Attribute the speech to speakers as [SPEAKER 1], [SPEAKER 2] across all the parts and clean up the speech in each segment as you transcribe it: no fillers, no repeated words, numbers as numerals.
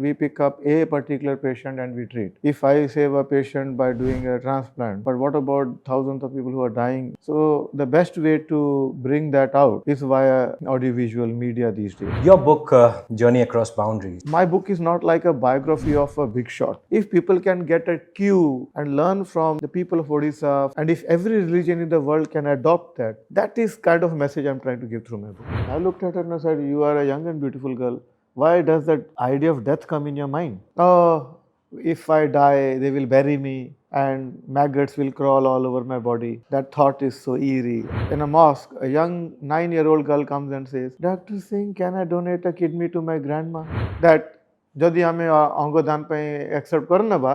[SPEAKER 1] we pick up a particular patient and we treat. If I save a patient by doing a transplant, but what about thousands of people who are dying? So the best way to bring that out is via audiovisual media these days.
[SPEAKER 2] Your book, Journey Across Boundaries.
[SPEAKER 1] My book is not like a biography of a big shot. If people can get a cue and learn from the people of Odisha, and if every religion in the world can adopt that, that is kind of message I'm trying to give through my book. I looked at her and I said, you are a young and beautiful girl. Why does that idea of death come in your mind? Oh, if I die, they will bury me and maggots will crawl all over my body. That thought is so eerie. In a mosque, a young 9-year-old girl comes and says, Dr. Singh, can I donate a kidney to my grandma? That যদি আমি অঙ্গ দান পাই accept করে না বা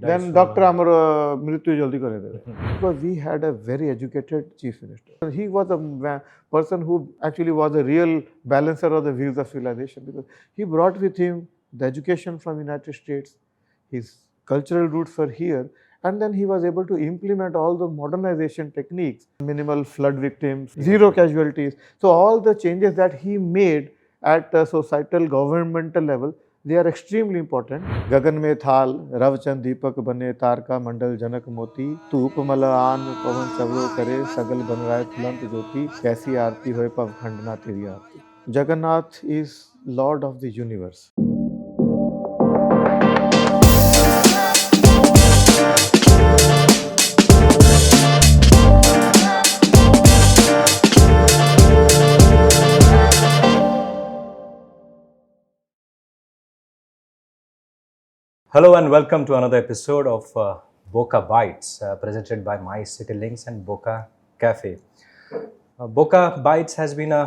[SPEAKER 1] দেন doctor আমার মৃত্যু জলদি করে দেবে because we had a very educated chief minister. He was a person who actually was a real balancer of the views of civilization because he brought with him the education from United States, his cultural roots were here, and then he was able to implement all the modernization techniques, minimal flood victims, zero casualties. So all the changes that he made at the societal governmental level, they are extremely important. गगन में थाल रवचंद दीपक बने तारका मंडल जनक मोती धूप Malan पवन चवरो करे सगल बन राय फुलंत ज्योति कैसी आरती होए पवखंड ना तेरी आरती. Jagannath is Lord of the universe.
[SPEAKER 2] Hello and welcome to another episode of Bocca Bytes, presented by My City Links and Bocca Cafe. Bocca Bytes has been a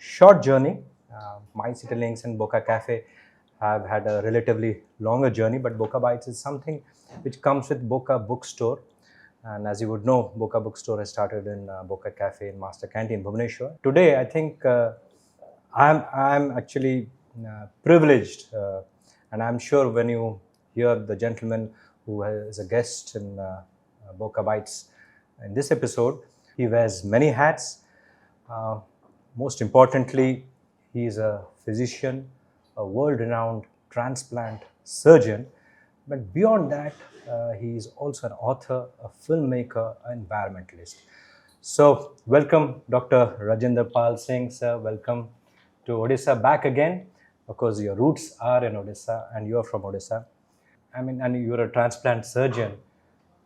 [SPEAKER 2] short journey. My City Links and Bocca Cafe have had a relatively longer journey, but Bocca Bytes is something which comes with Bocca Bookstore. And as you would know, Bocca Bookstore has started in Bocca Cafe in Master Canteen, Bhubaneswar. Today, I think I'm actually privileged, and I'm sure when you hear the gentleman who is a guest in Bocca Bytes in this episode, he wears many hats. Most importantly, he is a physician, a world-renowned transplant surgeon. But beyond that, he is also an author, a filmmaker, an environmentalist. So, welcome Dr. Rajinder Pal Singh, sir. Welcome to Odisha back again. Of course, your roots are in Odisha and you are from Odisha. I mean, and you're a transplant surgeon.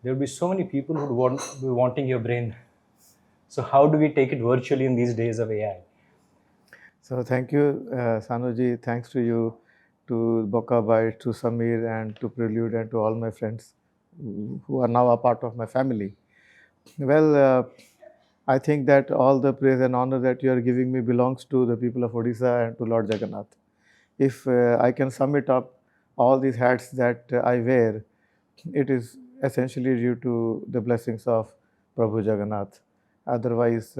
[SPEAKER 2] There will be so many people who would be wanting your brain. So how do we take it virtually in these days of AI?
[SPEAKER 1] So thank you, Sanuji. Thanks to you, to Bocca Bytes, to Samir, and to Prelude, and to all my friends who are now a part of my family. Well, I think that all the praise and honor that you are giving me belongs to the people of Odisha and to Lord Jagannath. If I can sum it up, all these hats that I wear, it is essentially due to the blessings of Prabhu Jagannath. Otherwise,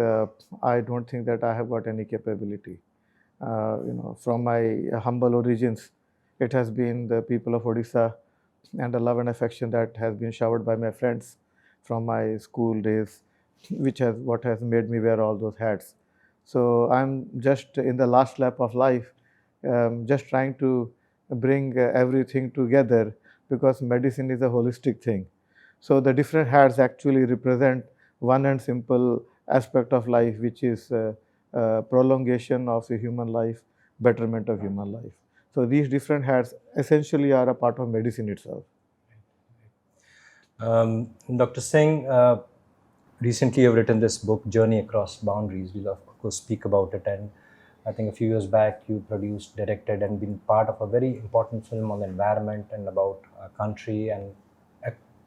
[SPEAKER 1] I don't think that I have got any capability. From my humble origins, it has been the people of Odisha and the love and affection that has been showered by my friends from my school days, which has what has made me wear all those hats. So I'm just in the last lap of life, just trying to bring everything together because medicine is a holistic thing. So the different hats actually represent one and simple aspect of life, which is prolongation of a human life, betterment of human life. So these different hats essentially are a part of medicine itself.
[SPEAKER 2] Dr. Singh, recently you've written this book, Journey Across Boundaries. We'll of course speak about it, and I think a few years back you produced, directed and been part of a very important film on the environment and about our country and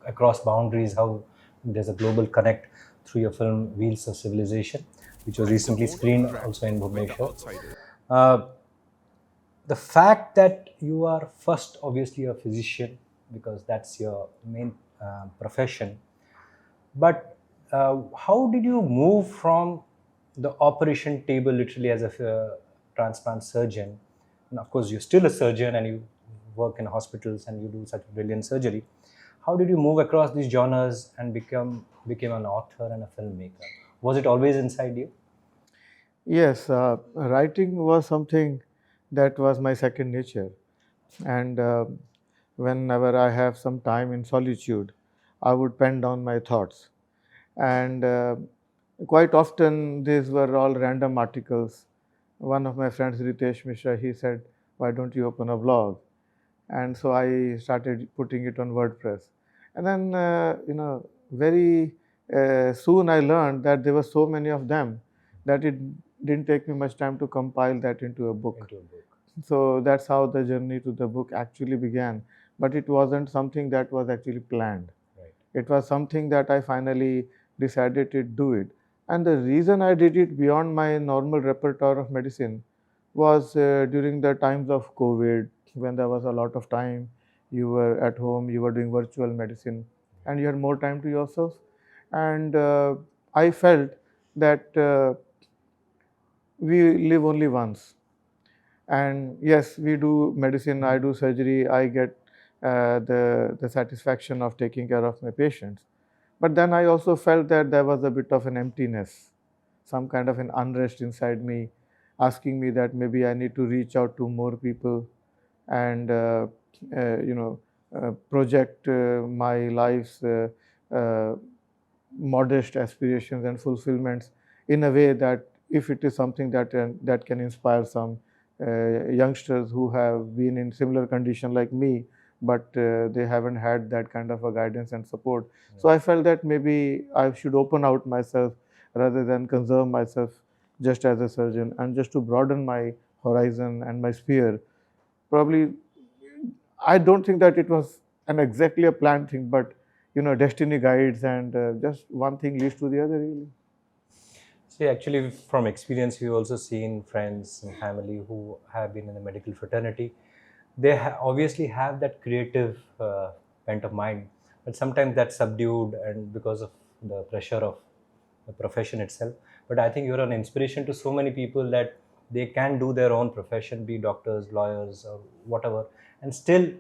[SPEAKER 2] across boundaries, how there's a global connect through your film Wheels of Civilization, which was recently screened also in Bhubaneswar. The fact that you are first obviously a physician because that's your main profession, but how did you move from the operation table literally as a transplant surgeon, and of course you're still a surgeon and you work in hospitals and you do such brilliant surgery. How did you move across these genres and became an author and a filmmaker? Was it always inside you?
[SPEAKER 1] Yes, writing was something that was my second nature. And whenever I have some time in solitude, I would pen down my thoughts. And quite often, these were all random articles. One of my friends, Ritesh Mishra, he said, "Why don't you open a blog?" And so I started putting it on WordPress. And then, very soon I learned that there were so many of them that it didn't take me much time to compile that into a book.
[SPEAKER 2] Into a book.
[SPEAKER 1] So that's how the journey to the book actually began. But it wasn't something that was actually planned.
[SPEAKER 2] Right.
[SPEAKER 1] It was something that I finally decided to do it. And the reason I did it beyond my normal repertoire of medicine was during the times of COVID, when there was a lot of time, you were at home, you were doing virtual medicine, and you had more time to yourself. And I felt that we live only once. And yes, we do medicine, I do surgery, I get the satisfaction of taking care of my patients. But then I also felt that there was a bit of an emptiness, some kind of an unrest inside me, asking me that maybe I need to reach out to more people and project my life's modest aspirations and fulfillments in a way that if it is something that can inspire some youngsters who have been in similar condition like me, but they haven't had that kind of a guidance and support. So I felt that maybe I should open out myself rather than conserve myself just as a surgeon, and just to broaden my horizon and my sphere. Probably, I don't think that it was an exactly a planned thing, but destiny guides, and just one thing leads to the other, really.
[SPEAKER 2] See, actually, from experience, we've also seen friends and family who have been in the medical fraternity. They obviously have that creative bent of mind, but sometimes that's subdued and because of the pressure of the profession itself. But I think you're an inspiration to so many people that they can do their own profession, be doctors, lawyers, or whatever, and still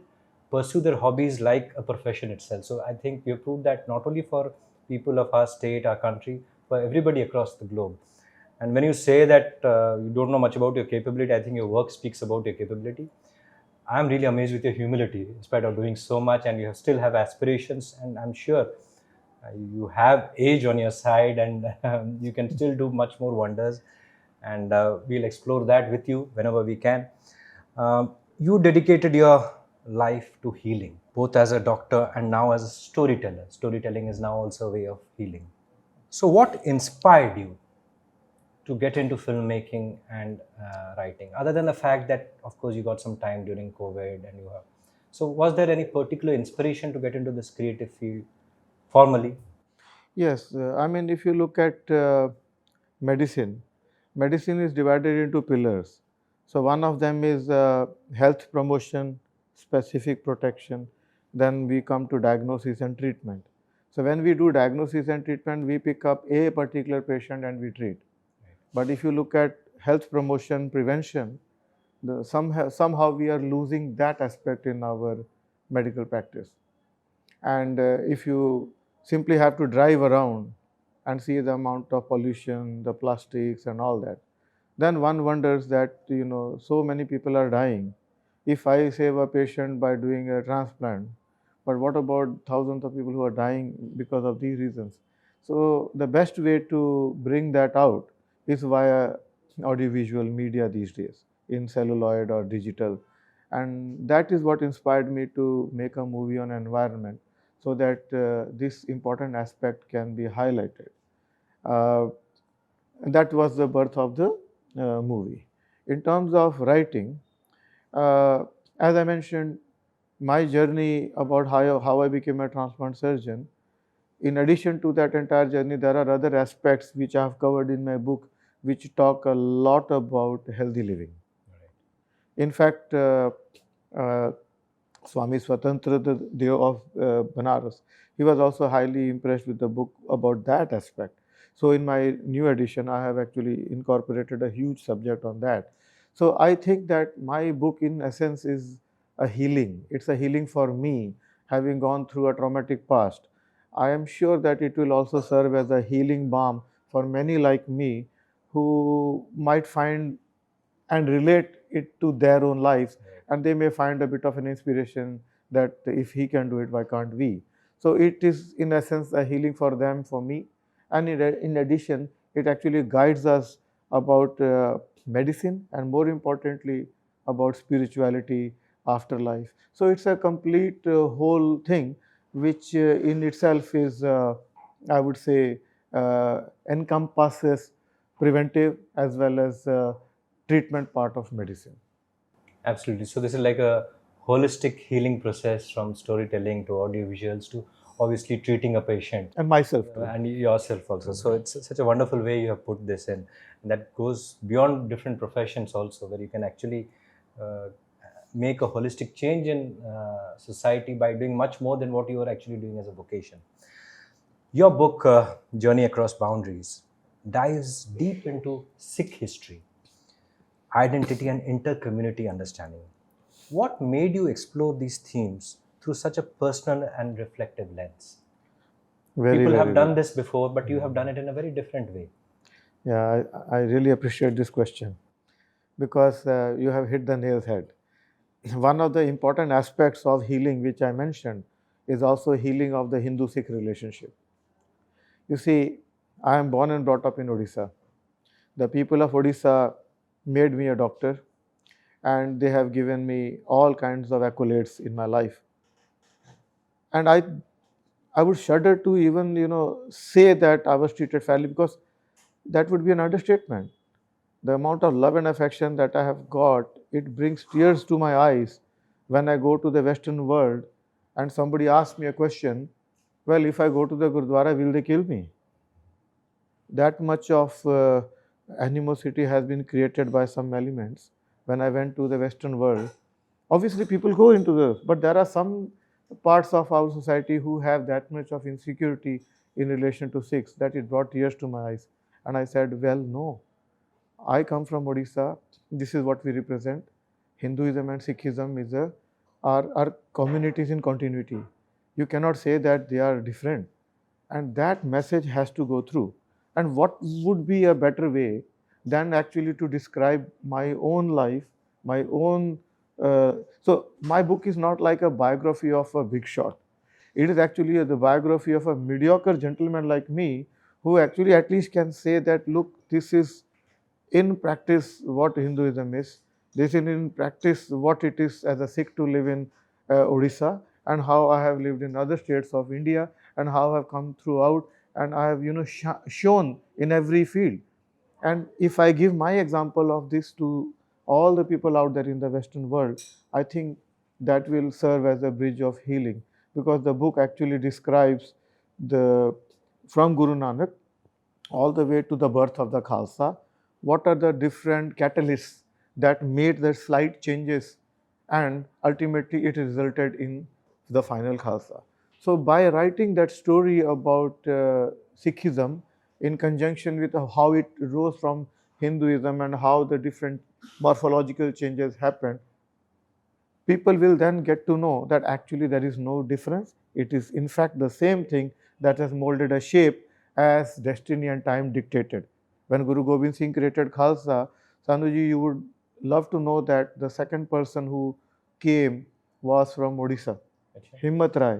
[SPEAKER 2] pursue their hobbies like a profession itself. So I think you proved that not only for people of our state, our country, for everybody across the globe. And when you say that you don't know much about your capability, I think your work speaks about your capability. I'm really amazed with your humility, in spite of doing so much, and you still have aspirations. And I'm sure you have age on your side, and you can still do much more wonders. And we'll explore that with you whenever we can. You dedicated your life to healing, both as a doctor and now as a storyteller. Storytelling is now also a way of healing. So, what inspired you to get into filmmaking and writing, other than the fact that, of course, you got some time during COVID and you have. So, was there any particular inspiration to get into this creative field formally?
[SPEAKER 1] Yes, I mean, if you look at medicine, medicine is divided into pillars. So one of them is health promotion, specific protection. Then we come to diagnosis and treatment. So when we do diagnosis and treatment, we pick up a particular patient and we treat. But if you look at health promotion, prevention, somehow we are losing that aspect in our medical practice. And if you simply have to drive around and see the amount of pollution, the plastics and all that, then one wonders that so many people are dying. If I save a patient by doing a transplant, but what about thousands of people who are dying because of these reasons? So the best way to bring that out is via audiovisual media these days, in celluloid or digital. And that is what inspired me to make a movie on environment, so that this important aspect can be highlighted. Uh, and that was the birth of the movie. In terms of writing, uh, as I mentioned, my journey about how I became a transplant surgeon, in addition to that entire journey, there are other aspects which I have covered in my book which talk a lot about healthy living. In fact, uh, Swami Swatantra Dev of Banaras, he was also highly impressed with the book about that aspect. So in my new edition, I have actually incorporated a huge subject on that. So I think that my book in essence is a healing. It's a healing for me, having gone through a traumatic past. I am sure that it will also serve as a healing balm for many like me who might find and relate it to their own lives and they may find a bit of an inspiration that if he can do it, why can't we? So it is in essence a healing for them, for me, and in addition, it actually guides us about medicine and more importantly about spirituality, afterlife. So it's a complete whole thing, which in itself is, I would say, encompasses preventive as well as treatment part of medicine.
[SPEAKER 2] Absolutely. So this is like a holistic healing process from storytelling to audio visuals to obviously treating a patient
[SPEAKER 1] And myself too.
[SPEAKER 2] and yourself also. So it's such a wonderful way you have put this in, and that goes beyond different professions also, where you can actually uh, make a holistic change in society by doing much more than what you are actually doing as a vocation. Your book, Journey Across Boundaries, dives deep into Sikh history, identity, and inter-community understanding. What made you explore these themes through such a personal and reflective lens?
[SPEAKER 1] Very,
[SPEAKER 2] People
[SPEAKER 1] very
[SPEAKER 2] have done
[SPEAKER 1] good.
[SPEAKER 2] this before, but you have done it in a very different way.
[SPEAKER 1] Yeah, I really appreciate this question because you have hit the nail's head. One of the important aspects of healing, which I mentioned, is also healing of the Hindu-Sikh relationship. You see, I am born and brought up in Odisha. The people of Odisha made me a doctor, and they have given me all kinds of accolades in my life. And I would shudder to even say that I was treated fairly, because that would be an understatement. The amount of love and affection that I have got, it brings tears to my eyes when I go to the Western world and somebody asks me a question. Well, if I go to the Gurdwara, will they kill me? That much of animosity has been created by some elements when I went to the Western world. Obviously, people go into this, but there are some parts of our society who have that much of insecurity in relation to Sikhs that it brought tears to my eyes. And I said, well, no, I come from Odisha. This is what we represent. Hinduism and Sikhism are communities in continuity. You cannot say that they are different, and that message has to go through. And what would be a better way than actually to describe my own life, my own. So my book is not like a biography of a big shot. It is actually the biography of a mediocre gentleman like me, who actually at least can say that, look, this is in practice what Hinduism is. This is in practice what it is as a Sikh to live in Odisha, and how I have lived in other states of India, and how I have come throughout, and I have shown in every field. And if I give my example of this to all the people out there in the Western world, I think that will serve as a bridge of healing, because the book actually describes the from Guru Nanak all the way to the birth of the Khalsa, what are the different catalysts that made the slight changes, and ultimately it resulted in the final Khalsa. So by writing that story about Sikhism in conjunction with how it rose from Hinduism and how the different morphological changes happened, people will then get to know that actually there is no difference. It is in fact the same thing that has molded a shape as destiny and time dictated. When Guru Gobind Singh created Khalsa, Sanuji, you would love to know that the second person who came was from Odisha, Himmat Rai.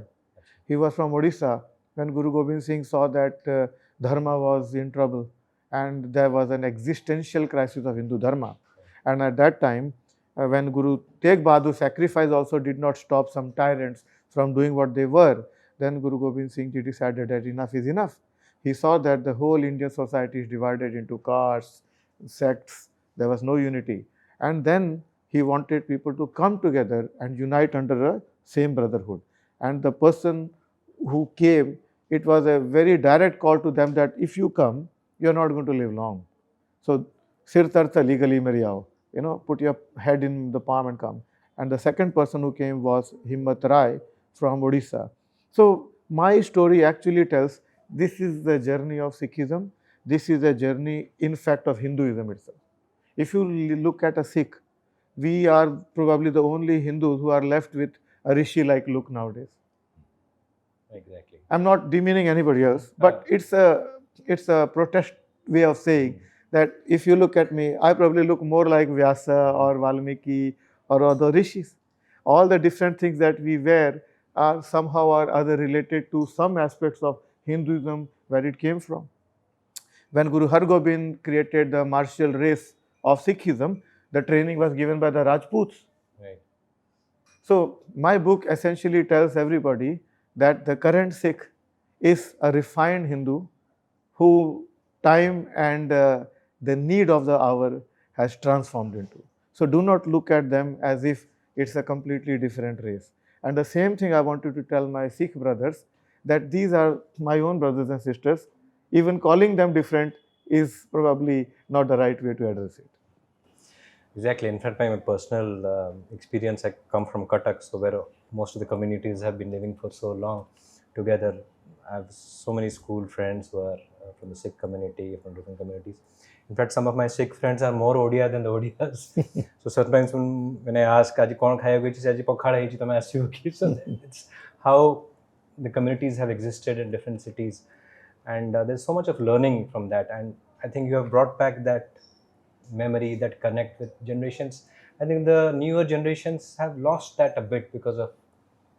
[SPEAKER 1] He was from Odisha when Guru Gobind Singh saw that Dharma was in trouble and there was an existential crisis of Hindu Dharma. And at that time, when Guru Tegh Bahadur sacrifice also did not stop some tyrants from doing what they were, then Guru Gobind Singh Ji decided that enough is enough. He saw that the whole Indian society is divided into castes, sects, there was no unity. And then he wanted people to come together and unite under a same brotherhood. And the person who came, it was a very direct call to them that if you come, you are not going to live long. So, sir tartha legally meri aao, put your head in the palm and come. And the second person who came was Himmat Rai from Odisha. So, my story actually tells this is the journey of Sikhism. This is a journey, in fact, of Hinduism itself. If you look at a Sikh, we are probably the only Hindus who are left with a rishi-like look nowadays.
[SPEAKER 2] Exactly.
[SPEAKER 1] I'm not demeaning anybody else, but it's a protest way of saying that if you look at me, I probably look more like Vyasa or Valmiki or the rishis. All the different things that we wear are somehow or other related to some aspects of Hinduism where it came from. When Guru Har Gobind created the martial race of Sikhism, the training was given by the Rajputs.
[SPEAKER 2] Right.
[SPEAKER 1] So my book essentially tells everybody that the current Sikh is a refined Hindu who time and the need of the hour has transformed into. So do not look at them as if it's a completely different race. And the same thing I wanted to tell my Sikh brothers, that these are my own brothers and sisters. Even calling them different is probably not the right way to address it.
[SPEAKER 2] Exactly. In fact, my personal experience, I come from Cuttack, so where most of the communities have been living for so long together. I have so many school friends who are from the Sikh community, from different communities. In fact, some of my Sikh friends are more Odia than the Odias. So sometimes when I ask, "Aji kaun khaya hogi?" Aji pokhada hai ji, to main aisi hogi. So it's how the communities have existed in different cities, and there's so much of learning from that. And I think you have brought back that memory, that connect with generations. I think the newer generations have lost that a bit because of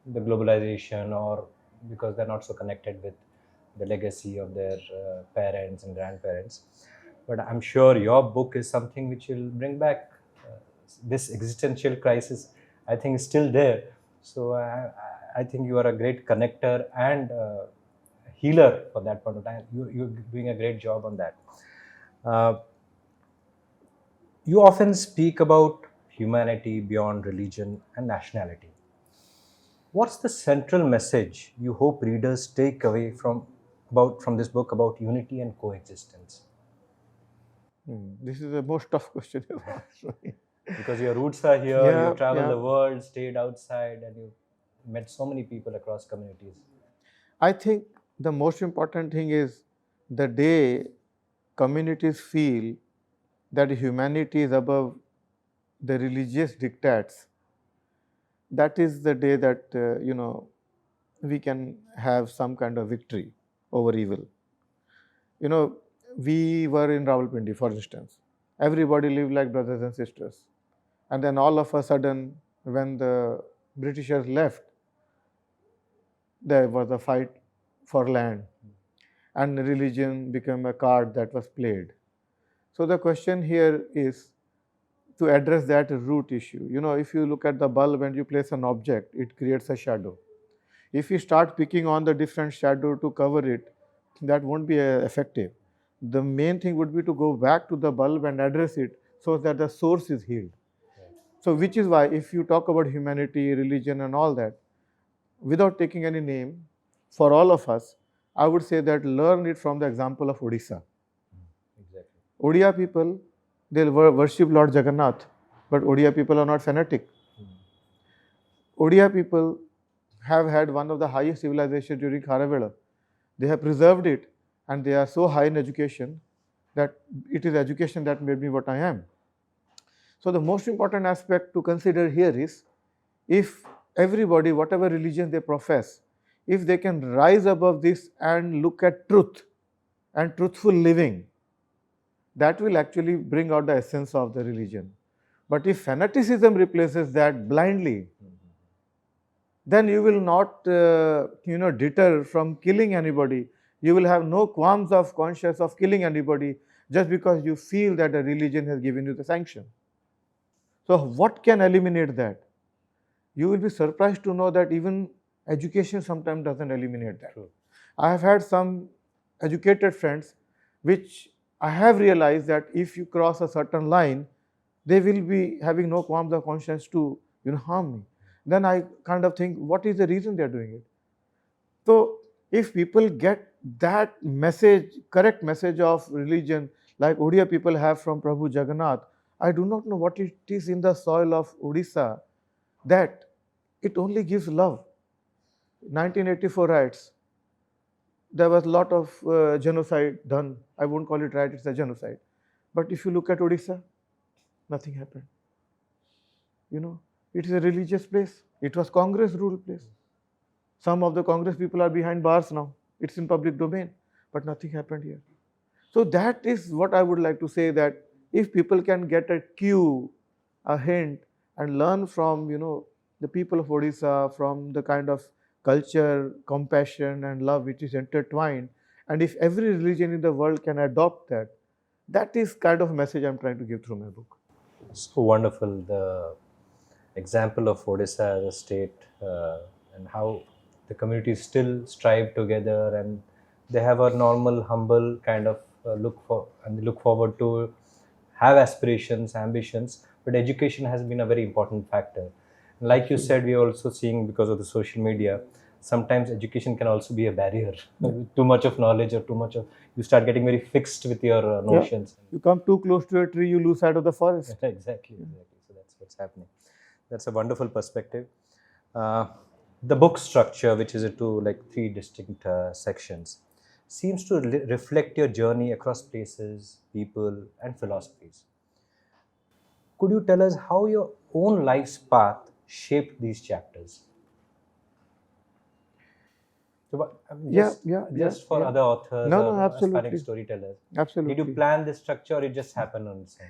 [SPEAKER 2] the globalization, or because they're not so connected with the legacy of their parents and grandparents. But I'm sure your book is something which will bring back this existential crisis. I think is still there. So I think you are a great connector and healer for that point of time. You're doing a great job on that. You often speak about humanity beyond religion and nationality. What's the central message you hope readers take away from this book about unity and coexistence?
[SPEAKER 1] This is the most tough question you've asked me.
[SPEAKER 2] Because your roots are here,
[SPEAKER 1] Yeah,
[SPEAKER 2] you traveled
[SPEAKER 1] yeah.
[SPEAKER 2] the world, stayed outside, and you met so many people across communities.
[SPEAKER 1] I think the most important thing is the day communities feel that humanity is above the religious dictates. That is the day that we can have some kind of victory over evil. You know, we were in Rawalpindi, for instance. Everybody lived like brothers and sisters, and then all of a sudden, when the Britishers left, there was a fight for land, and religion became a card that was played. So the question here is to address that root issue. You know, if you look at the bulb and you place an object, it creates a shadow. If you start picking on the different shadow to cover it, that won't be effective. The main thing would be to go back to the bulb and address it so that the source is healed. So which is why if you talk about humanity, religion and all that, without taking any name, for all of us, I would say that learn it from the example of Odisha.
[SPEAKER 2] Exactly.
[SPEAKER 1] Odia people, they worship Lord Jagannath, but Odia people are not fanatic. Odia people have had one of the highest civilizations during Kharavela. They have preserved it, and they are so high in education that it is education that made me what I am. So the most important aspect to consider here is, if everybody, whatever religion they profess, if they can rise above this and look at truth and truthful living, that will actually bring out the essence of the religion. But if fanaticism replaces that blindly, then you will not deter from killing anybody. You will have no qualms of conscience of killing anybody just because you feel that a religion has given you the sanction. So what can eliminate that? You will be surprised to know that even education sometimes doesn't eliminate that.
[SPEAKER 2] True.
[SPEAKER 1] I have had some educated friends which I have realized that if you cross a certain line, they will be having no qualms of conscience to harm me. Then I kind of think, what is the reason they are doing it? So if people get that message, correct message of religion, like Odia people have from Prabhu Jagannath, I do not know what it is in the soil of Odisha that it only gives love. 1984 riots, there was a lot of genocide done. I won't call it riot, it's a genocide. But if you look at Odisha, nothing happened. It is a religious place. It was Congress ruled place. Some of the Congress people are behind bars now. It's in public domain, but nothing happened here. So that is what I would like to say, that if people can get a cue, a hint, and learn from, the people of Odisha, from the kind of culture, compassion, and love which is intertwined. And if every religion in the world can adopt that, that is kind of message I'm trying to give through my book.
[SPEAKER 2] So wonderful. The example of Odisha as a state and how the communities still strive together and they have a normal, humble kind of look forward to have aspirations, ambitions. But education has been a very important factor. Like you said, we are also seeing because of the social media. Sometimes education can also be a barrier. Too much of knowledge or too much of you start getting very fixed with your
[SPEAKER 1] Yeah.
[SPEAKER 2] notions.
[SPEAKER 1] You come too close to a tree, you lose sight of the forest.
[SPEAKER 2] Exactly. So that's what's happening. That's a wonderful perspective. Uh, the book structure, which is into like three distinct sections, seems to reflect your journey across places, people, and philosophies. Could you tell us how your own life's path shaped these chapters? So,
[SPEAKER 1] Yeah, yeah, yeah,
[SPEAKER 2] just for
[SPEAKER 1] yeah.
[SPEAKER 2] other authors
[SPEAKER 1] No, no,
[SPEAKER 2] or aspiring
[SPEAKER 1] absolutely.
[SPEAKER 2] storytellers, did you
[SPEAKER 1] Absolutely.
[SPEAKER 2] plan this structure or it just happened on its own?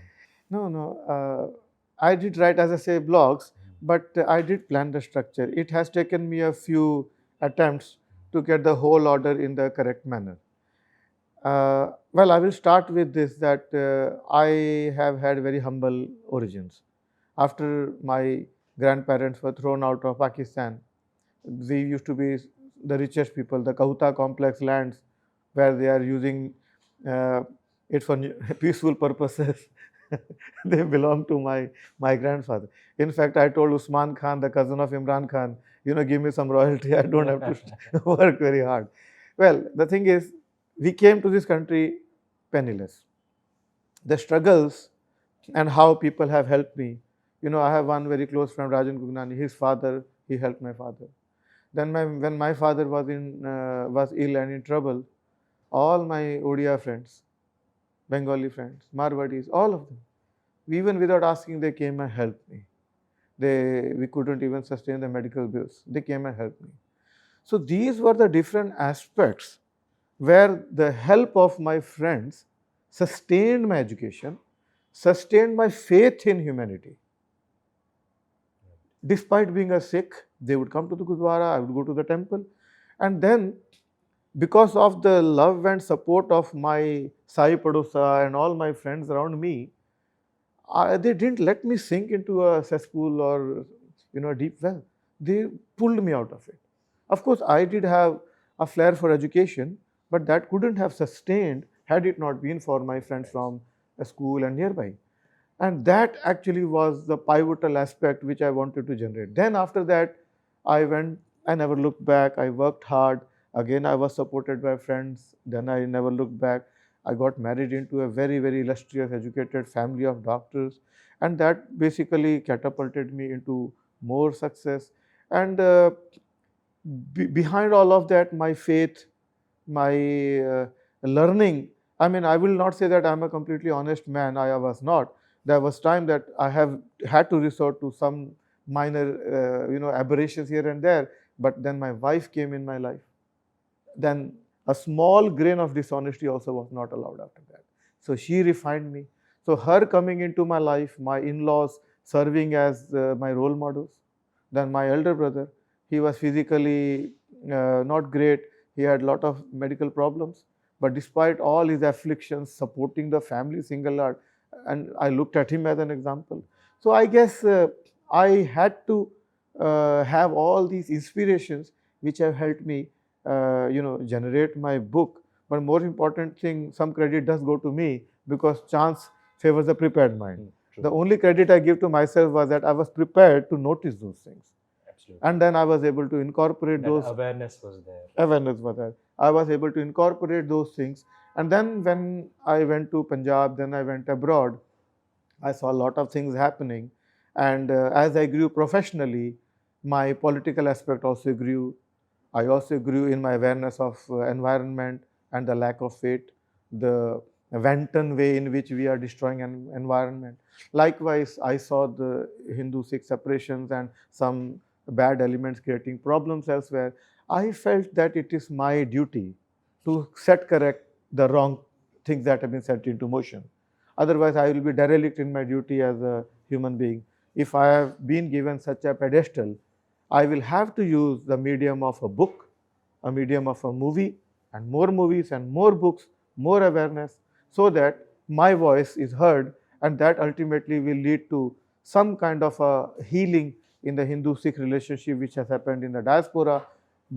[SPEAKER 1] No, no. I did write, as I say, blogs, but I did plan the structure. It has taken me a few attempts to get the whole order in the correct manner. Well, I will start with this that I have had very humble origins. After my grandparents were thrown out of Pakistan, we used to be the richest people, the Kahuta complex lands where they are using uh, it for peaceful purposes. They belong to my grandfather. In fact, I told Usman Khan, the cousin of Imran Khan, give me some royalty. I don't have to work very hard. Well, the thing is, we came to this country penniless. The struggles and how people have helped me. I have one very close friend, Rajan Gugnani. His father, he helped my father. Then when my father was ill and in trouble, all my Odia friends, Bengali friends, Marwadis, all of them, even without asking, they came and helped me. We couldn't even sustain the medical bills. They came and helped me. So these were the different aspects where the help of my friends sustained my education, sustained my faith in humanity. Despite being a Sikh, they would come to the Gurdwara, I would go to the temple. And then, because of the love and support of my Sai Padosa and all my friends around me, they didn't let me sink into a cesspool or a deep well. They pulled me out of it. Of course, I did have a flair for education, but that couldn't have sustained had it not been for my friends from a school and nearby. And that actually was the pivotal aspect which I wanted to generate. Then after that, I never looked back. I worked hard. Again, I was supported by friends. Then I never looked back. I got married into a very, very illustrious, educated family of doctors. And that basically catapulted me into more success. And behind all of that, my faith, my learning. I mean, I will not say that I'm a completely honest man. I was not. There was time that I have had to resort to some minor, aberrations here and there. But then my wife came in my life. Then a small grain of dishonesty also was not allowed after that. So she refined me. So her coming into my life, my in-laws serving as my role models. Then my elder brother, he was physically not great. He had a lot of medical problems. But despite all his afflictions, supporting the family single, and I looked at him as an example. So I guess I had to have all these inspirations which have helped me generate my book. But more important thing, some credit does go to me because chance favors the prepared mind. The only credit I give to myself was that I was prepared to notice those things.
[SPEAKER 2] Absolutely.
[SPEAKER 1] And then I was able to incorporate
[SPEAKER 2] That
[SPEAKER 1] those.
[SPEAKER 2] awareness was there.
[SPEAKER 1] Awareness was there. I was able to incorporate those things. And then when I went to Punjab, then I went abroad, I saw a lot of things happening. And as I grew professionally, my political aspect also grew. I also grew in my awareness of environment and the lack of it, the wanton way in which we are destroying an environment. Likewise, I saw the Hindu-Sikh separations and some bad elements creating problems elsewhere. I felt that it is my duty to set correct the wrong things that have been set into motion. Otherwise, I will be derelict in my duty as a human being. if I have been given such a pedestal, I will have to use the medium of a book, a medium of a movie, and more movies and more books, more awareness, so that my voice is heard, and that ultimately will lead to some kind of a healing in the Hindu-Sikh relationship which has happened in the diaspora,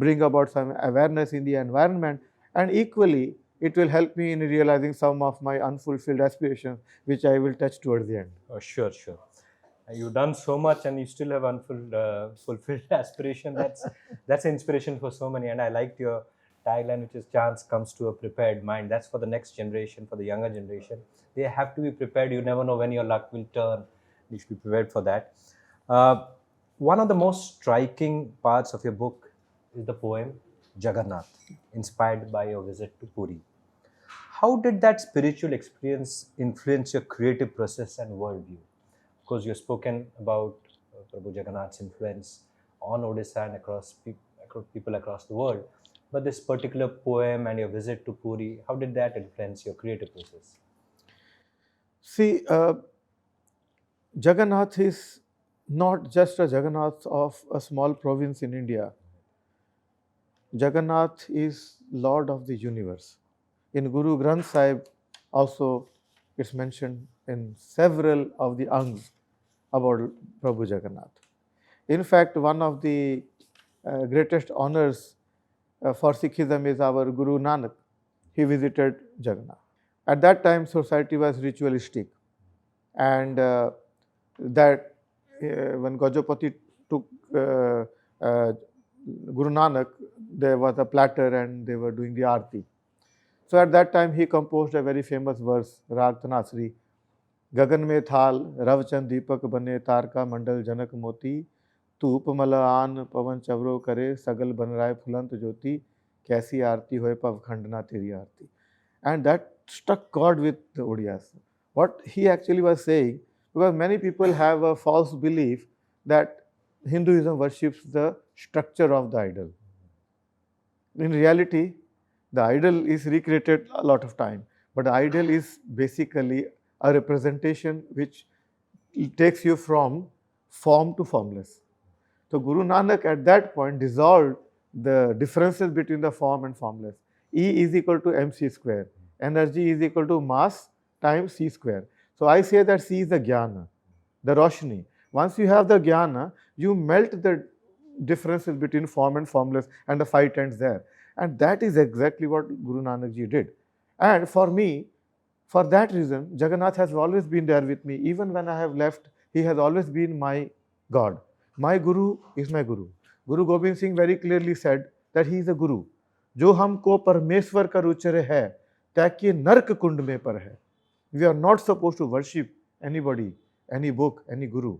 [SPEAKER 1] bring about some awareness in the environment, and equally it will help me in realizing some of my unfulfilled aspirations, which I will touch towards the end.
[SPEAKER 2] Oh, sure, sure. You've done so much, and you still have fulfilled aspiration. That's inspiration for so many. And I liked your tagline, which is "Chance comes to a prepared mind." That's for the next generation, for the younger generation. They have to be prepared. You never know when your luck will turn. You should be prepared for that. Uh, One of the most striking parts of your book is the poem Jagannath, inspired by your visit to Puri. How did that spiritual experience influence your creative process and worldview? Because you've spoken about Prabhu Jagannath's influence on Odisha and across people across the world. But this particular poem and your visit to Puri, how did that influence your creative process?
[SPEAKER 1] See, Jagannath is not just a Jagannath of a small province in India. Jagannath is Lord of the universe. In Guru Granth Sahib also it's mentioned in several of the angs about Prabhu Jagannath. In fact, one of the greatest honors for Sikhism is our Guru Nanak. He visited Jagannath. At that time, society was ritualistic, and that when Gajapati took Guru Nanak, there was a platter and they were doing the aarti. So at that time, he composed a very famous verse, Rag Tanasri, गगन में थाल रवचंद दीपक बने तारका मंडल जनक मोती धूप Malan पवन चवरो करे सगल बन राय फुलंत ज्योति कैसी आरती होए पव खंडना तेरी आरती. And that struck God with the Odias. What he actually was saying, because many people have a false belief that Hinduism worships the structure of the idol. In reality, the idol is recreated a lot of time, but the idol is basically a representation which takes you from form to formless. So Guru Nanak at that point dissolved the differences between the form and formless. E is equal to mc square. Energy is equal to mass times c square. So I say that C is the jnana, the roshni. Once you have the jnana, you melt the differences between form and formless, and the fight ends there. And that is exactly what Guru Nanak Ji did. And for me, for that reason, Jagannath has always been there with me. Even when I have left, he has always been my God. My Guru is my Guru. Guru Gobind Singh very clearly said that he is a Guru. जो हमको परमेश्वर का रुचिर है, ताकि नरक कुंड में पर है. We are not supposed to worship anybody, any book, any Guru.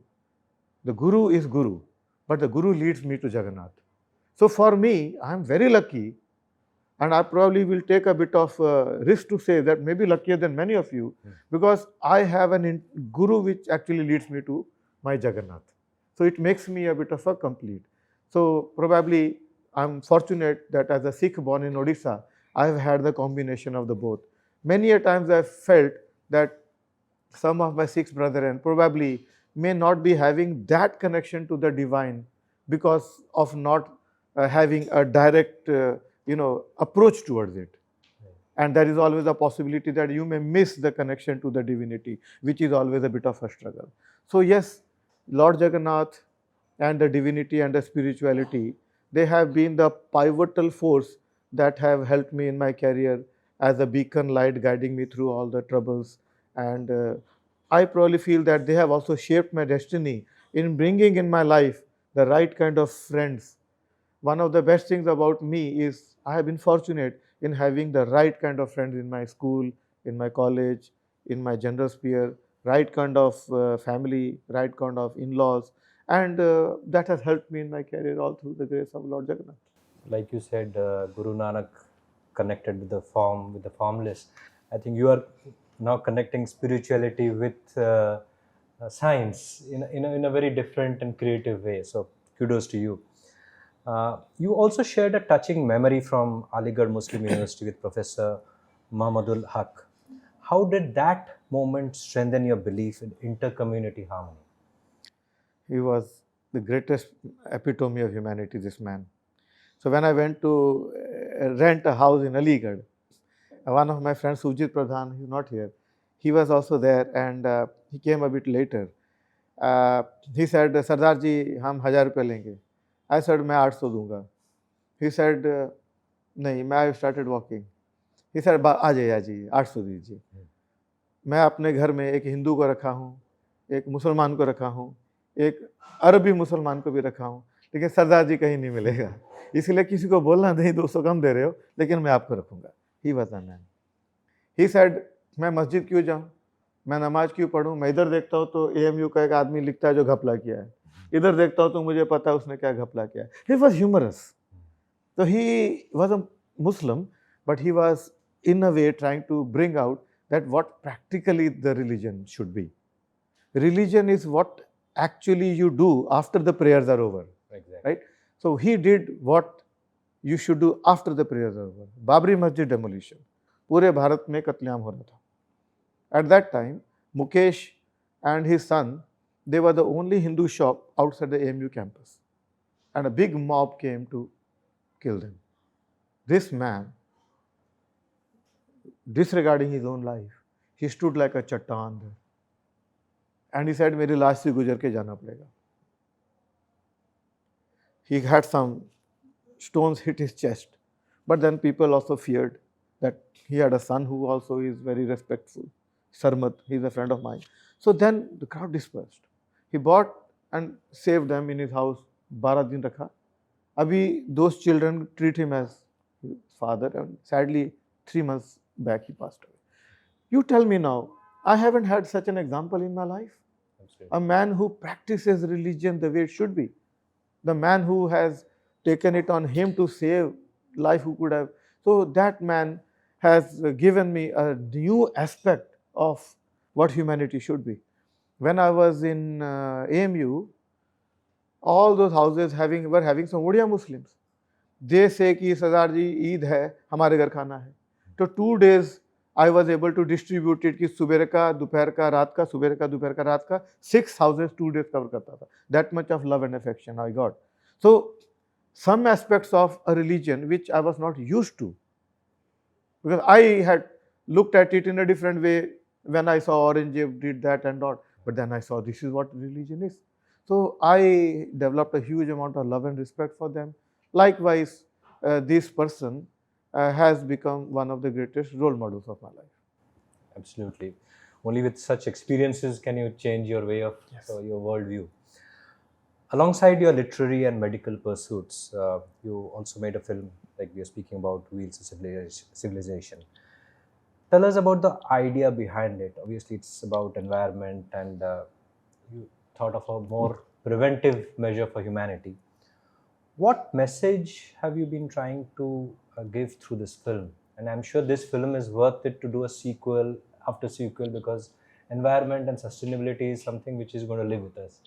[SPEAKER 1] The Guru is Guru, but the Guru leads me to Jagannath. So for me, I am very lucky, and I probably will take a bit of risk to say that maybe luckier than many of you, because I have an Guru which actually leads me to my Jagannath. So it makes me a bit of a complete. So probably I'm fortunate that as a Sikh born in Odisha, I have had the combination of the both. Many a times I have felt that some of my Sikh brethren probably may not be having that connection to the divine because of not having a direct approach towards it. And there is always a possibility that you may miss the connection to the divinity, which is always a bit of a struggle. So yes, Lord Jagannath and the divinity and the spirituality, they have been the pivotal force that have helped me in my career as a beacon light guiding me through all the troubles. And I probably feel that they have also shaped my destiny in bringing in my life the right kind of friends. One of the best things about me is I have been fortunate in having the right kind of friends in my school, in my college, in my general sphere, right kind of family, right kind of in-laws, and that has helped me in my career all through the grace of Lord Jagannath.
[SPEAKER 2] Like you said, Guru Nanak connected with the form, with the formless. I think you are now connecting spirituality with science in a very different and creative way. So kudos to you. You also shared a touching memory from Aligarh Muslim University with Professor Muhammadul Haq. How did that moment strengthen your belief in inter-community harmony?
[SPEAKER 1] He was the greatest epitome of humanity, this man. So when I went to rent a house in Aligarh, one of my friends, Sujit Pradhan, he's not here, he was also there, and he came a bit later. He said, Sardar ji, हम 1000 रुपये लेंगे. I said, मैं 800 दूंगा. He said, नहीं, मैं I started walking. He said, आ जाइए 800 दीजिए. मैं अपने घर में एक हिंदू को रखा हूँ, एक मुसलमान को रखा हूँ, एक अरबी मुसलमान को भी रखा हूँ, लेकिन सरदार जी कहीं नहीं मिलेगा. इसलिए किसी को बोलना नहीं 200 कम दे रहे हो, लेकिन मैं आपको रखूँगा. He was a man. He said, मैं मस्जिद क्यों जाऊँ, मैं नमाज क्यों पढ़ूँ, मैं इधर देखता हूँ तो AMU का एक आदमी लिखता है जो घपला किया है, इधर देखता हूँ तो मुझे पता है उसने क्या घपला किया है. He was humorous. So he was a Muslim, but he was in a way trying to bring out that what practically the religion should be. Religion is what actually you do after the prayers are over.
[SPEAKER 2] Exactly.
[SPEAKER 1] Right? So he did what you should do after the prayers are over. Babri Masjid demolition. पूरे भारत में कत्लेआम हो रहा था. At that time, Mukesh and his son, they were the only Hindu shop outside the AMU campus. And a big mob came to kill them. This man, disregarding his own life, he stood like a chattan there. And he said, मेरी लाश से गुजर के जाना पड़ेगा. He had some stones hit his chest. But then people also feared that he had a son who also is very respectful. Sarmat, he's a friend of mine. So then the crowd dispersed. He bought and saved them in his house. 12 दिन रखा. Abhi those children treat him as his father, and sadly 3 months back he passed away. You tell me now, I haven't had such an example in my life.
[SPEAKER 2] Absolutely.
[SPEAKER 1] A man who practices religion the way it should be. The man who has taken it on him to save life who could have. So that man has given me a new aspect of what humanity should be. When I was in AMU, all those houses were having some Odia Muslims. They say कि सरदार जी ईद है, हमारे घर खाना है. तो 2 days I was able to distribute it कि सुबह का, दोपहर का, रात का, सुबह का, दोपहर का, रात का, 6 houses 2 days cover करता था. That much of love and affection I got. So some aspects of a religion which I was not used to, because I had looked at it in a different way when I saw Aurangzeb did that and all. But then I saw this is what religion is. So I developed a huge amount of love and respect for them. Likewise, this person has become one of the greatest role models of my life.
[SPEAKER 2] Absolutely. Only with such experiences can you change your way of your worldview. Alongside your literary and medical pursuits, you also made a film, like we are speaking about, Wheels of Civilization. Tell us about the idea behind it. Obviously, it's about environment, and you thought of a more preventive measure for humanity. What message have you been trying to give through this film? And I'm sure this film is worth it to do a sequel after sequel, because environment and sustainability is something which is going to live with us.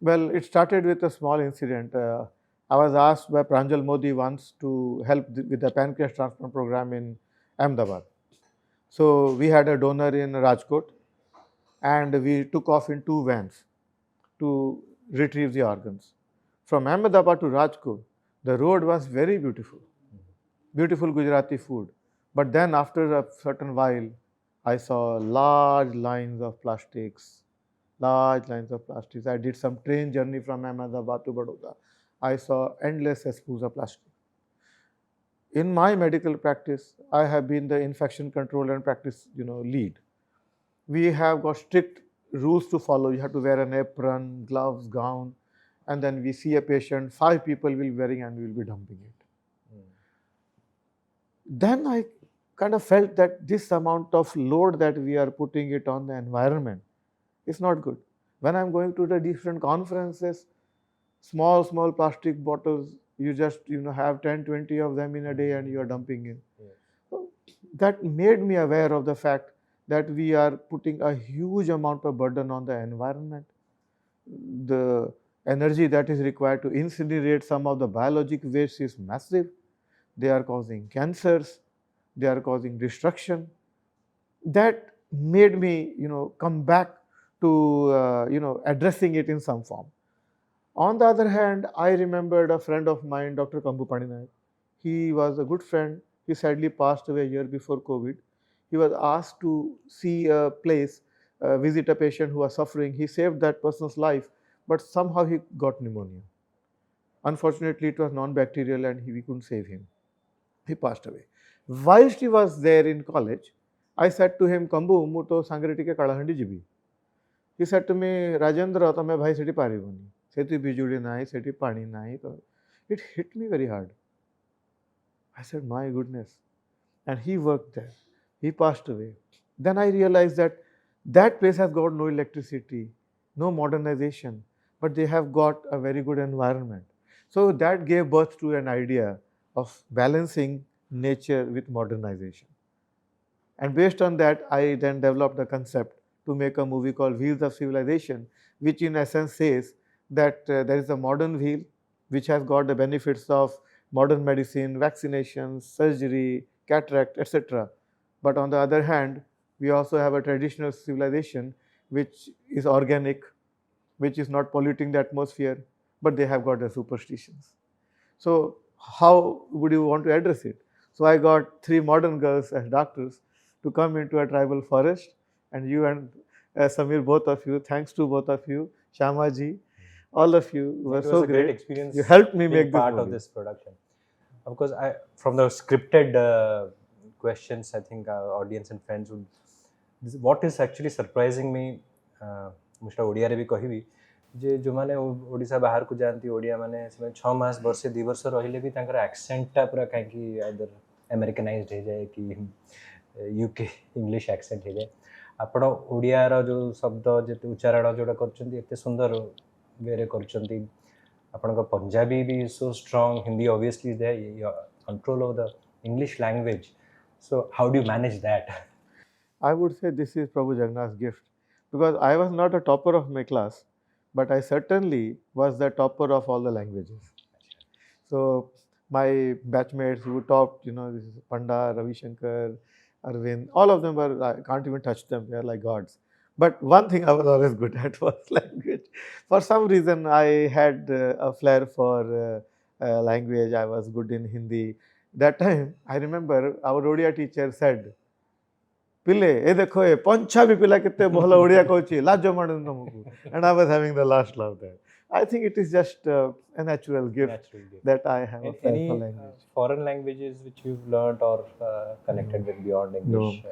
[SPEAKER 1] Well, it started with a small incident. I was asked by Pranjal Modi once to help with the pancreas transplant program in Ahmedabad. So we had a donor in Rajkot, and we took off in 2 vans to retrieve the organs. From Ahmedabad to Rajkot, the road was very beautiful, beautiful Gujarati food. But then after a certain while, I saw large lines of plastics. I did some train journey from Ahmedabad to Baroda. I saw endless cesspools of plastic. In my medical practice, I have been the infection control and practice lead. We have got strict rules to follow. You have to wear an apron, gloves, gown, and then we see a patient, 5 people will be wearing and we will be dumping it. Then I kind of felt that this amount of load that we are putting it on the environment is not good. When I'm going to the different conferences, small plastic bottles, you just have 10, 20 of them in a day and you are dumping in. So that made me aware of the fact that we are putting a huge amount of burden on the environment. The energy that is required to incinerate some of the biologic waste is massive. They are causing cancers. They are causing destruction. That made me, come back to addressing it in some form. On the other hand, I remembered a friend of mine, Dr. Kambu Paninayak. He was a good friend. He sadly passed away a year before COVID. He was asked to see a place, visit a patient who was suffering. He saved that person's life, but somehow he got pneumonia. Unfortunately, it was non-bacterial and we couldn't save him. He passed away. Whilst he was there in college, I said to him, Kambu, mu to sangre tike Kalahandi jibi. He said to me, Rajendra, tame bhai seti pariboni. Seti bijuli nahi, seti pani nahi. It hit me very hard. I said, my goodness. And he worked there. He passed away. Then I realized that that place has got no electricity, no modernization, but they have got a very good environment. So that gave birth to an idea of balancing nature with modernization. And based on that, I then developed the concept to make a movie called Wheels of Civilization, which in essence says that there is a modern wheel which has got the benefits of modern medicine, vaccinations, surgery, cataract, etc. But on the other hand, we also have a traditional civilization which is organic, which is not polluting the atmosphere, but they have got the superstitions. So how would you want to address it? So I got 3 modern girls as doctors to come into a tribal forest, and you and Samir, both of you, thanks to both of you, Shamaji, all of you were so great.
[SPEAKER 2] Experience.
[SPEAKER 1] You helped me
[SPEAKER 2] being
[SPEAKER 1] make this
[SPEAKER 2] part
[SPEAKER 1] movie.
[SPEAKER 2] of this production. Of course, from the scripted questions, I think our audience and friends would. What is actually surprising me, Mr. Odia रे भी कहिबी जे जो माने ओडिसा बाहर को जानती ओडिया माने 6 मास वर्ष 2 वर्ष रहिले भी तांकर एक्सेंट टा पूरा काहे कि आइदर अमेरिकनाइज्ड हो जाए कि यूके इंग्लिश एक्सेंट हो जाए आपण ओडिया रो जो शब्द जे उच्चारण जोडा करचंती एते सुंदर वेरे करचंती आपण को पंजाबी भी so strong Hindi obviously their control of the English language so how do you manage that
[SPEAKER 1] I would say this is Prabhu Jagannath's gift, because I was not a topper of my class, but I certainly was the topper of all the languages. So my batchmates who topped, this is Panda, Ravi Shankar, Arvind, all of them were, I can't even touch them, they are like gods. But one thing I was always good at was language. For some reason, I had a flair for language. I was good in Hindi. That time, I remember our Odia teacher said, Pile, e dekho e, Punjabi pila kete bhola Odia kochi, lajo madun tamaku. And I was having the last laugh there. I think it is just a natural gift that I have a flair for language.
[SPEAKER 2] Foreign languages which you've learned or connected with beyond English?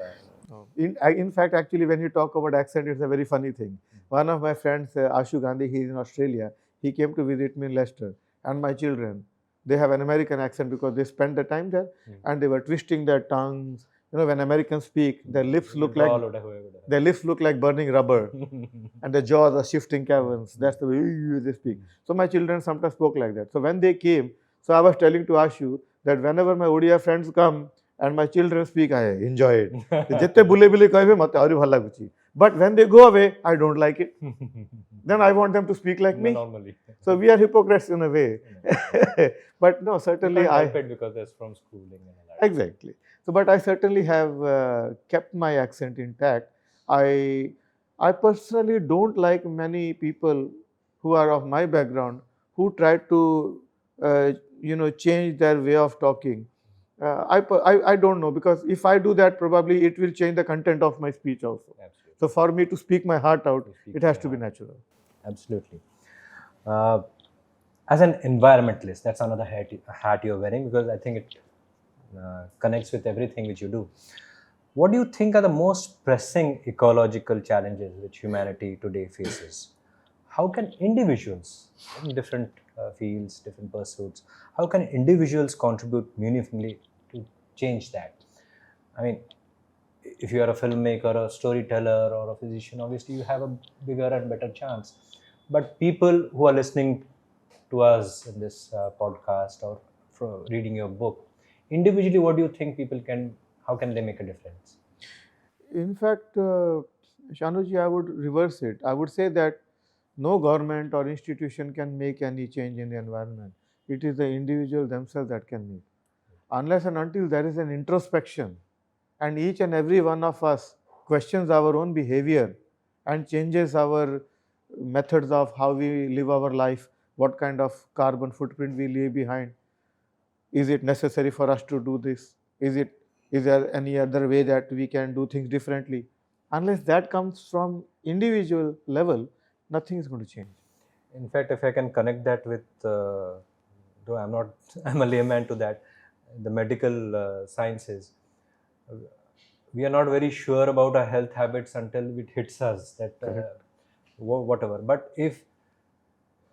[SPEAKER 1] No. In fact, actually, when you talk about accent, it's a very funny thing. One of my friends, Ashu Gandhi, he is in Australia. He came to visit me in Leicester. And my children, they have an American accent because they spent the time there and they were twisting their tongues. When Americans speak, their lips look like burning rubber, and their jaws are shifting caverns. That's the way they speak. So my children sometimes spoke like that. So when they came, so I was telling to Ashu that whenever my Odia friends come and my children speak, I enjoy it. Jette bule bule kahibe mate auri bhal laguchi. But when they go away, I don't like it. Then I want them to speak like me.
[SPEAKER 2] Normally.
[SPEAKER 1] So we are hypocrites in a way. But no, certainly
[SPEAKER 2] I help it because that's from schooling and all that.
[SPEAKER 1] Exactly. So, but I certainly have kept my accent intact. I personally don't like many people who are of my background who try to change their way of talking. I don't know, because if I do that, probably it will change the content of my speech also.
[SPEAKER 2] Absolutely.
[SPEAKER 1] So for me to speak my heart out, it has to be natural.
[SPEAKER 2] Absolutely. As an environmentalist, that's another hat you're wearing, because I think it connects with everything which you do. What do you think are the most pressing ecological challenges which humanity today faces? How can individuals in different fields, different pursuits, how can individuals contribute meaningfully to change that? I mean, if you are a filmmaker, a storyteller, or a physician, obviously you have a bigger and better chance. But people who are listening to us in this podcast or reading your book, individually, what do you think how can they make a difference?
[SPEAKER 1] In fact, Shanuji, I would reverse it. I would say that no government or institution can make any change in the environment. It is the individual themselves that can make. Unless and until there is an introspection and each and every one of us questions our own behavior and changes our methods of how we live our life, what kind of carbon footprint we leave behind. Is it necessary for us to do this? Is there any other way that we can do things differently? Unless that comes from individual level, nothing is going to change.
[SPEAKER 2] In fact, if I can connect that with, though I'm not, I'm a layman to that, the medical sciences, we are not very sure about our health habits until it hits us that whatever. But if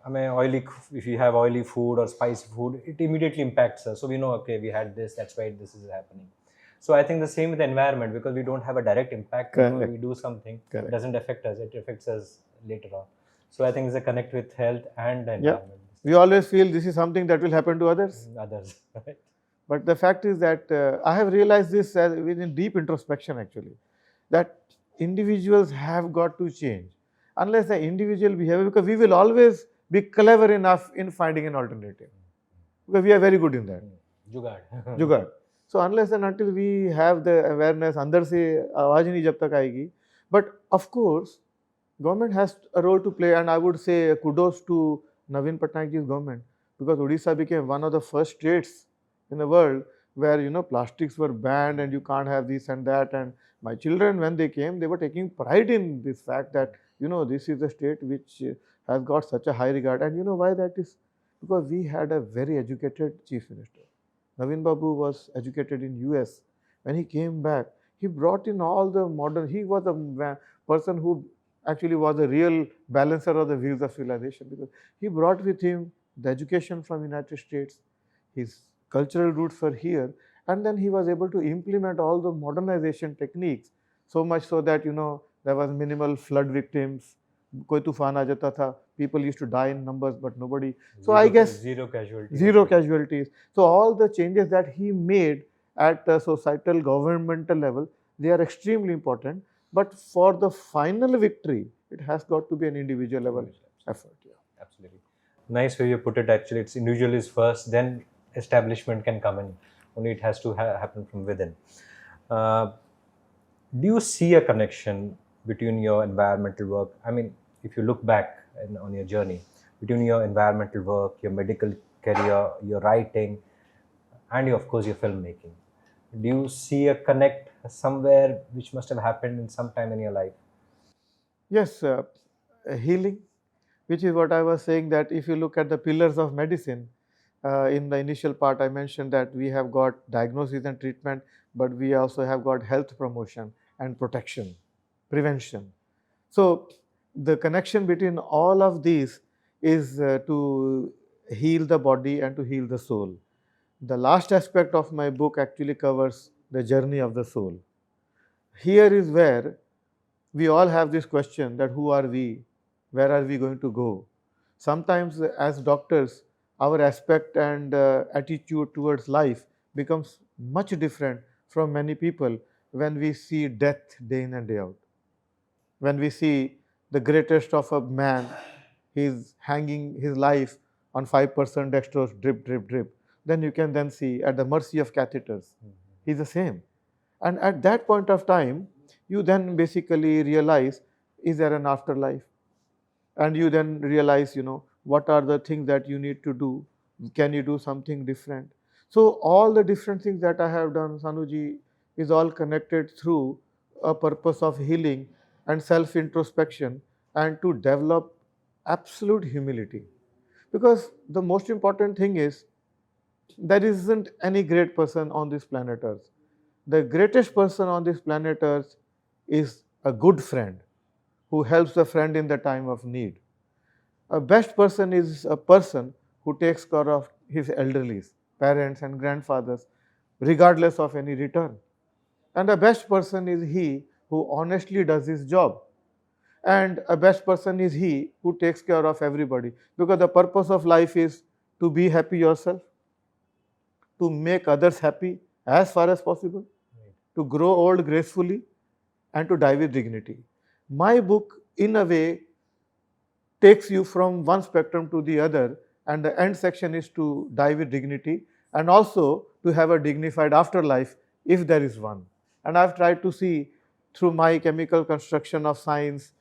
[SPEAKER 2] I mean, if you have oily food or spicy food, it immediately impacts us. So we know, okay, we had this, that's why this is happening. So I think the same with the environment, because we don't have a direct impact before
[SPEAKER 1] Correct.
[SPEAKER 2] we do something.
[SPEAKER 1] Correct.
[SPEAKER 2] It doesn't affect us, it affects us later on. So I think it's a connect with health and the
[SPEAKER 1] Yeah.
[SPEAKER 2] environment.
[SPEAKER 1] We always feel this is something that will happen to others.
[SPEAKER 2] Others, right?
[SPEAKER 1] But the fact is that I have realized this within deep introspection actually, that individuals have got to change. Unless the individual behavior, because we will always be clever enough in finding an alternative. Because we are very good in that.
[SPEAKER 2] Jugaad.
[SPEAKER 1] Jugaad. So unless and until we have the awareness, अंदर से आवाज नहीं जब तक आएगी. But of course, government has a role to play, and I would say kudos to Naveen Patnaik's government, because Odisha became one of the first states in the world where plastics were banned and you can't have this and that. And my children, when they came, they were taking pride in this fact that this is a state which has got such a high regard. And you know why that is? Because we had a very educated chief minister. Naveen Babu was educated in US. When he came back, he brought in all the modern. He was a person who actually was a real balancer of the wheels of civilization, because he brought with him the education from United States, his cultural roots were here, and then he was able to implement all the modernization techniques, so much so that there was minimal flood victims. कोई तूफान आ जाता था, people used to die in numbers, but nobody. So I guess
[SPEAKER 2] zero casualties.
[SPEAKER 1] Zero casualties. So all the changes that he made at the societal governmental level, they are extremely important. But for the final victory, it has got to be an individual level effort. Yeah.
[SPEAKER 2] Absolutely. Nice way you put it. Actually, it's individual is first, then establishment can come in. Only it has to happen from within. Do you see a connection between your environmental work? I mean, if you look back on your journey, between your environmental work, your medical career, your writing, and of course your filmmaking, do you see a connect somewhere which must have happened in some time in your life?
[SPEAKER 1] Yes, healing, which is what I was saying, that if you look at the pillars of medicine, in the initial part I mentioned that we have got diagnosis and treatment, but we also have got health promotion and protection, prevention. So the connection between all of these is to heal the body and to heal the soul. The last aspect of my book actually covers the journey of the soul. Here is where we all have this question that who are we? Where are we going to go? Sometimes as doctors, our aspect and attitude towards life becomes much different from many people when we see death day in and day out. When we see the greatest of a man, he's hanging his life on 5% dextrose, drip, drip, drip. Then you can then see at the mercy of catheters, he's the same. And at that point of time, you then basically realize, is there an afterlife? And you then realize, what are the things that you need to do? Can you do something different? So all the different things that I have done, Sanuji, is all connected through a purpose of healing and self-introspection, and to develop absolute humility. Because the most important thing is, there isn't any great person on this planet Earth. The greatest person on this planet Earth is a good friend who helps a friend in the time of need. A best person is a person who takes care of his elderlies, parents and grandfathers, regardless of any return. And a best person is he who honestly does his job. And a best person is he who takes care of everybody. Because the purpose of life is to be happy yourself, to make others happy as far as possible, to grow old gracefully, and to die with dignity. My book, in a way, takes you from one spectrum to the other, and the end section is to die with dignity and also to have a dignified afterlife if there is one. And I've tried to see through my chemical construction of science,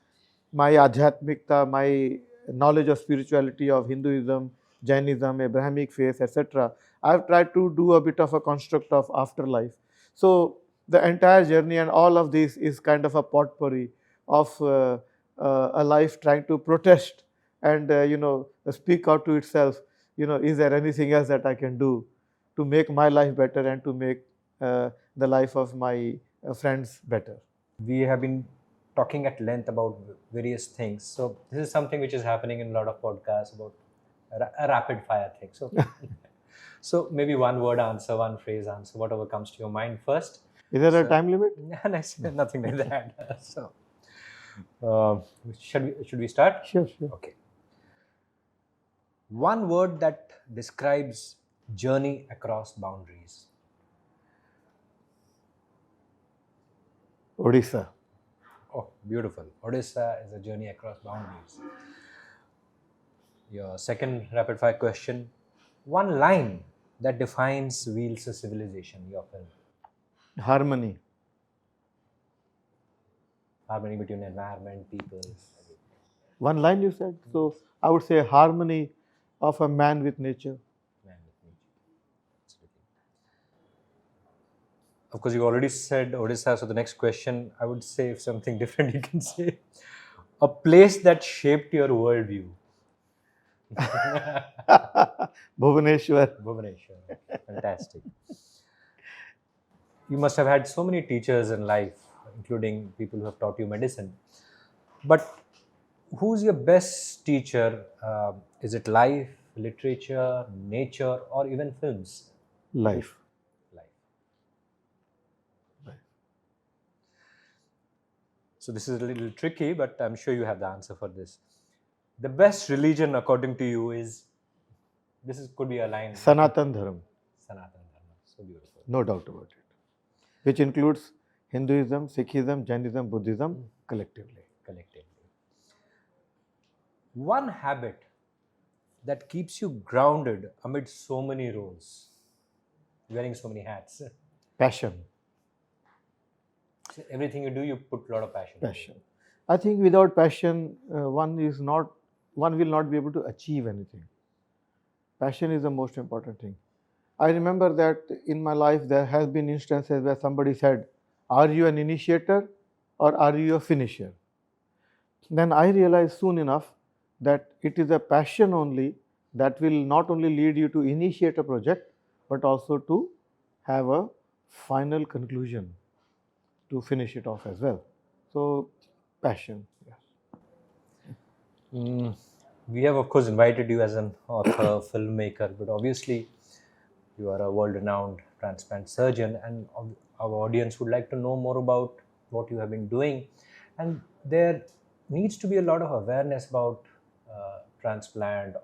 [SPEAKER 1] my adhyatmikta, my knowledge of spirituality of Hinduism, Jainism, Abrahamic faith, etc., I've tried to do a bit of a construct of afterlife. So the entire journey and all of this is kind of a potpourri of a life trying to protest and speak out to itself. Is there anything else that I can do to make my life better and to make the life of my friends better?
[SPEAKER 2] We have been talking at length about various things. So this is something which is happening in a lot of podcasts about a rapid fire thing. So, so maybe one word answer, one phrase answer, whatever comes to your mind first.
[SPEAKER 1] Is there a
[SPEAKER 2] So-
[SPEAKER 1] time limit?
[SPEAKER 2] Nothing like that. So, should we start?
[SPEAKER 1] Sure, sure.
[SPEAKER 2] Okay. One word that describes journey across boundaries.
[SPEAKER 1] Odisha.
[SPEAKER 2] Oh, beautiful. Odisha is a journey across boundaries. Your second rapid fire question. One line that defines Wheels of Civilization, your film.
[SPEAKER 1] Harmony.
[SPEAKER 2] Harmony between environment, people. everything.
[SPEAKER 1] One line you said. So I would say harmony of a man with nature.
[SPEAKER 2] Man with nature. Absolutely. Of course, you already said Odisha, so the next question, I would say if something different you can say. A place that shaped your worldview.
[SPEAKER 1] Bhubaneswar.
[SPEAKER 2] Bhubaneswar. Fantastic. You must have had so many teachers in life, including people who have taught you medicine. But who's your best teacher? Is it life, literature, nature, or even films?
[SPEAKER 1] Life.
[SPEAKER 2] Life. So this is a little tricky, but I'm sure you have the answer for this. The best religion, according to you, is could be a line.
[SPEAKER 1] Sanatan Dharma.
[SPEAKER 2] Sanatana Dharma. So beautiful.
[SPEAKER 1] No doubt about it. Which includes Hinduism, Sikhism, Jainism, Buddhism collectively.
[SPEAKER 2] Collectively. One habit that keeps you grounded amid so many roles, wearing so many hats.
[SPEAKER 1] Passion.
[SPEAKER 2] So everything you do, you put a lot of passion. into it.
[SPEAKER 1] Passion. I think without passion, one will not be able to achieve anything. Passion is the most important thing. I remember that in my life there has been instances where somebody said, "Are you an initiator or are you a finisher?" Then I realized soon enough that it is a passion only that will not only lead you to initiate a project, but also to have a final conclusion, to finish it off as well. So, passion. Yes.
[SPEAKER 2] We have, of course, invited you as an author, filmmaker, but obviously you are a world-renowned transplant surgeon, and our audience would like to know more about what you have been doing. And there needs to be a lot of awareness about transplant,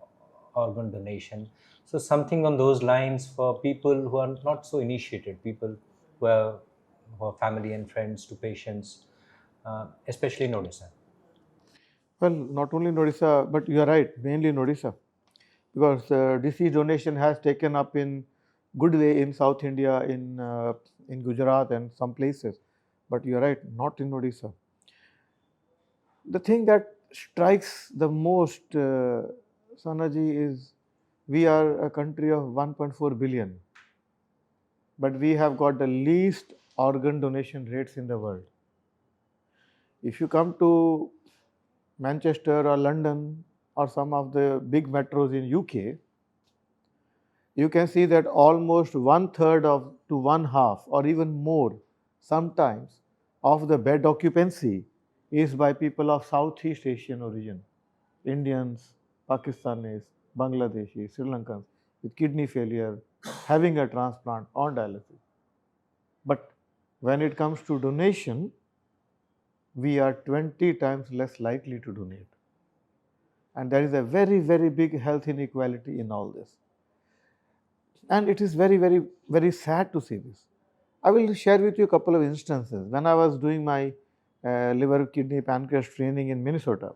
[SPEAKER 2] organ donation. So something on those lines for people who are not so initiated, people who are family and friends to patients, especially in Odisha.
[SPEAKER 1] Well, not only in Odisha, but you are right, mainly in Odisha, because disease donation has taken up in good way in South India, in Gujarat and some places. But you are right, not in Odisha. The thing that strikes the most, Sanaji, is we are a country of 1.4 billion, but we have got the least organ donation rates in the world. If you come to Manchester or London or some of the big metros in UK, you can see that almost 1/3 of to one half or even more sometimes of the bed occupancy is by people of Southeast Asian origin, Indians, Pakistanis, Bangladeshis, Sri Lankans with kidney failure, having a transplant on dialysis. But when it comes to donation, we are 20 times less likely to donate. And there is a very, very big health inequality in all this. And it is very, very, very sad to see this. I will share with you a couple of instances. When I was doing my liver, kidney, pancreas training in Minnesota,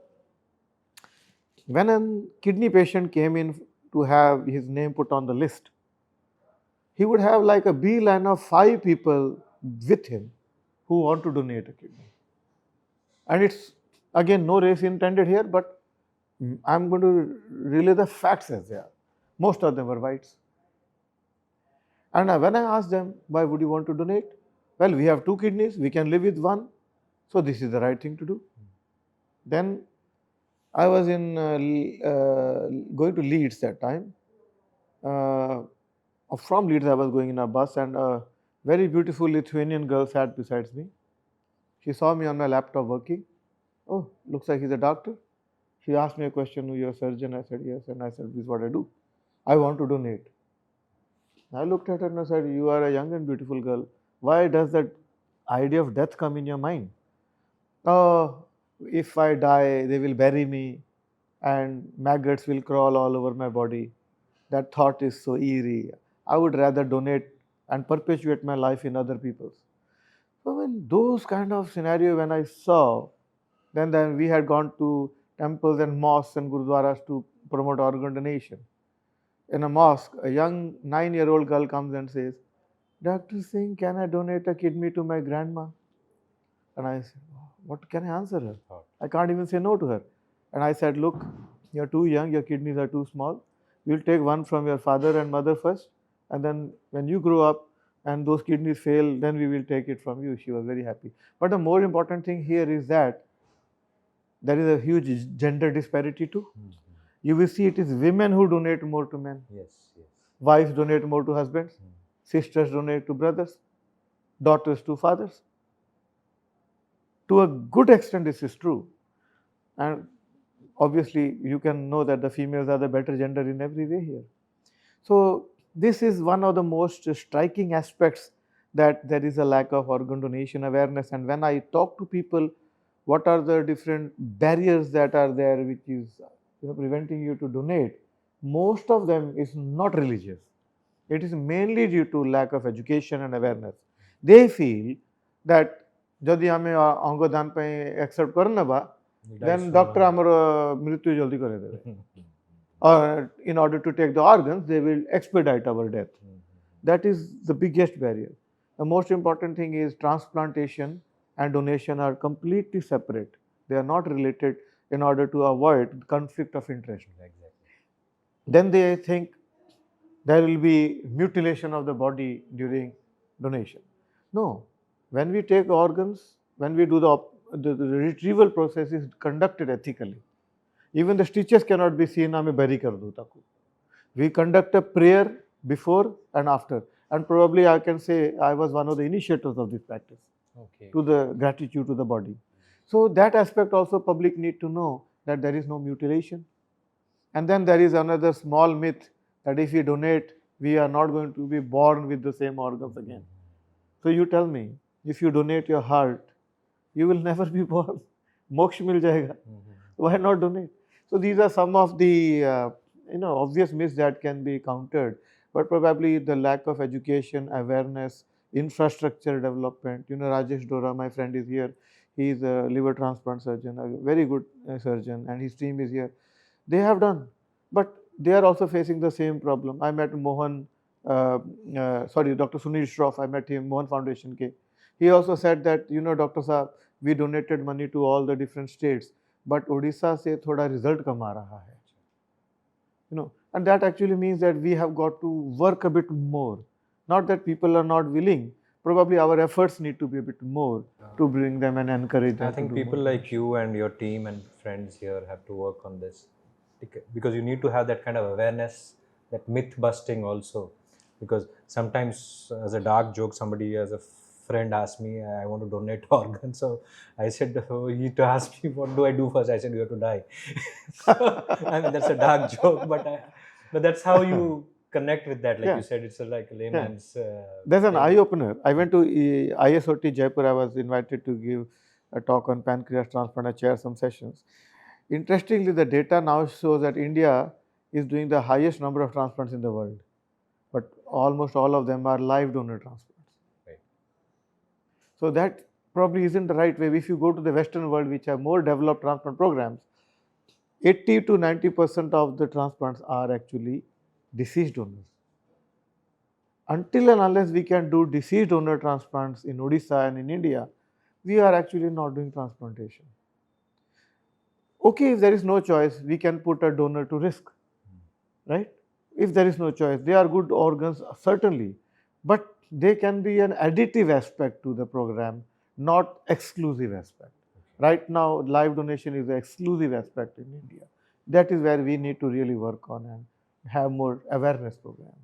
[SPEAKER 1] when a kidney patient came in to have his name put on the list, he would have like a beeline of 5 people with him who want to donate a kidney. And it's Again, no race intended here, but I'm going to relay the facts as they are. Most of them were whites. And when I asked them, why would you want to donate? Well, we have 2 kidneys, we can live with one, so this is the right thing to do. Then I was going to Leeds that time. From Leeds, I was going in a bus, and a very beautiful Lithuanian girl sat beside me. She saw me on my laptop working. Oh, looks like he's a doctor. She asked me a question, you're a surgeon? I said, yes. And I said, this is what I do. I want to donate. I looked at her and I said, you are a young and beautiful girl. Why does that idea of death come in your mind? Oh, if I die, they will bury me and maggots will crawl all over my body. That thought is so eerie. I would rather donate and perpetuate my life in other people's. So when those kind of scenario when I saw, then we had gone to temples and mosques and gurudwaras to promote organ donation. In a mosque, a young 9-year-old girl comes and says, Dr. Singh, can I donate a kidney to my grandma? And I said, what can I answer her? I can't even say no to her. And I said, look, you're too young, your kidneys are too small. We'll take one from your father and mother first, and then when you grow up and those kidneys fail, then we will take it from you. She was very happy. But the more important thing here is that there is a huge gender disparity too. You will see it is women who donate more to men.
[SPEAKER 2] Yes, yes.
[SPEAKER 1] Wives donate more to husbands. Sisters donate to brothers. Daughters to fathers. To a good extent, this is true. And obviously, you can know that the females are the better gender in every way here. So, this is one of the most striking aspects, that there is a lack of organ donation awareness. And when I talk to people, what are the different barriers that are there which is preventing you to donate, most of them is not religious. It is mainly due to lack of education and awareness. They feel that যদি আমি অঙ্গদান ପାଇଁ accept করনবা, then doctor আমার মৃত্যু জলদি করে দেবে. Or in order to take the organs, they will expedite our death. That is the biggest barrier. The most important thing is transplantation and donation are completely separate. They are not related, in order to avoid conflict of interest.
[SPEAKER 2] Exactly.
[SPEAKER 1] Then they think there will be mutilation of the body during donation. No, when we take organs, when we do the retrieval process is conducted ethically. Even the stitches cannot be seen. We conduct a prayer before and after, and probably I can say I was one of the initiators of this practice.
[SPEAKER 2] Okay.
[SPEAKER 1] To the gratitude to the body. So that aspect also public need to know, that there is no mutilation. And then there is another small myth that if we donate, we are not going to be born with the same organs again. So you tell me, if you donate your heart, you will never be born. Moksha mil jayega. Why not donate? So these are some of the obvious myths that can be countered, but probably the lack of education, awareness, infrastructure development. Rajesh Dora, my friend, is here. He is a liver transplant surgeon, a very good surgeon, and his team is here. They have done, but they are also facing the same problem. I met Dr. Sunil Shroff, I met him, Mohan Foundation ke. He also said that, Dr. Saab, we donated money to all the different states, but Odisha se thoda result kam aa raha hai. And that actually means that we have got to work a bit more. Not that people are not willing, probably our efforts need to be a bit more to bring them and encourage them.
[SPEAKER 2] I think people like you and your team and friends here have to work on this, because you need to have that kind of awareness, that myth busting also. Because sometimes, as a dark joke, somebody, as a friend, asked me, I want to donate organs. So I said, he to ask me, what do I do first? I said, you have to die. I mean, that's a dark joke, but that's how you connect with that. Like you said, it's like a layman's.
[SPEAKER 1] There's an eye opener. I went to ISOT Jaipur. I was invited to give a talk on pancreas transplant. I chair some sessions. Interestingly, the data now shows that India is doing the highest number of transplants in the world, but almost all of them are live donor transplants.
[SPEAKER 2] Right.
[SPEAKER 1] So that probably isn't the right way. If you go to the Western world, which have more developed transplant programs, 80 to 90% of the transplants are actually deceased donors. Until and unless we can do deceased donor transplants in Odisha and in India, we are actually not doing transplantation. Okay, if there is no choice, we can put a donor to risk, right? If there is no choice, they are good organs, certainly, but they can be an additive aspect to the program, not exclusive aspect. Right now, live donation is the exclusive aspect in India. That is where we need to really work on and have more awareness programs.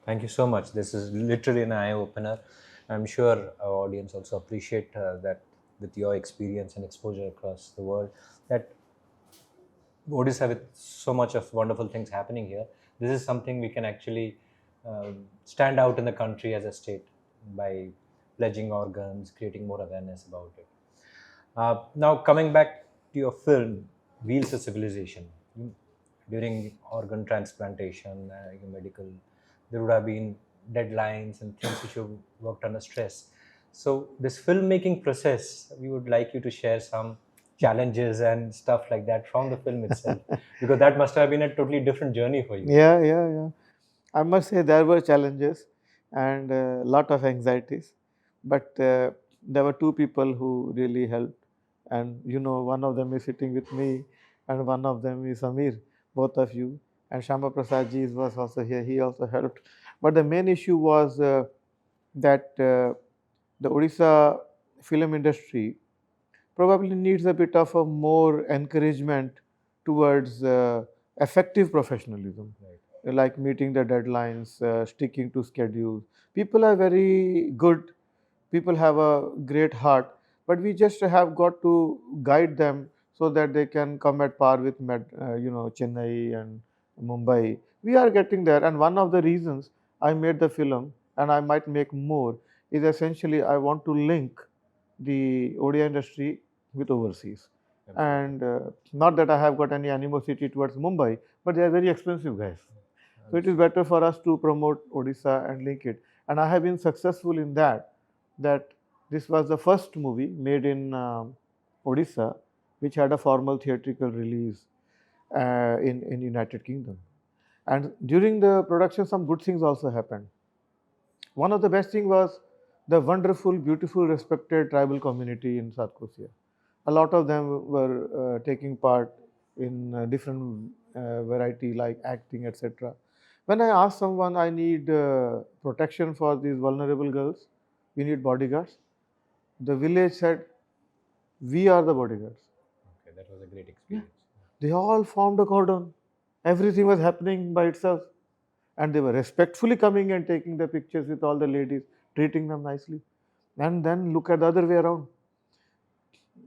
[SPEAKER 2] Thank you so much. This is literally an eye opener. I'm sure our audience also appreciate that with your experience and exposure across the world. That Odisha, with so much of wonderful things happening here, this is something we can actually stand out in the country as a state by pledging organs, creating more awareness about it. Now, coming back to your film, Wheels of Civilization, during organ transplantation, medical, there would have been deadlines and things which you worked under stress. So, this filmmaking process, we would like you to share some challenges and stuff like that from the film itself, because that must have been a totally different journey for you.
[SPEAKER 1] Yeah. I must say there were challenges and a lot of anxieties, but there were two people who really helped, and one of them is sitting with me, and one of them is Amir, both of you, and Shama Prasad ji was also here. He also helped, but the main issue was that the Odisha film industry probably needs a bit of a more encouragement towards effective professionalism, like meeting the deadlines, sticking to schedules. People are very good, people have a great heart, but we just have got to guide them so that they can come at par with Chennai and Mumbai. We are getting there, and one of the reasons I made the film, and I might make more, is essentially I want to link the Odia industry with overseas. And not that I have got any animosity towards Mumbai, but they are very expensive guys. So it is better for us to promote Odisha and link it. And I have been successful in that. That this was the first movie made in Odisha, which had a formal theatrical release in United Kingdom. And during the production, some good things also happened. One of the best thing was the wonderful, beautiful, respected tribal community in South Korea. A lot of them were taking part in different variety like acting, etc. When I asked someone, I need protection for these vulnerable girls, we need bodyguards, the village said, we are the bodyguards.
[SPEAKER 2] Okay, that was a great experience.
[SPEAKER 1] They all formed a cordon. Everything was happening by itself. And they were respectfully coming and taking the pictures with all the ladies, treating them nicely. And then look at the other way around.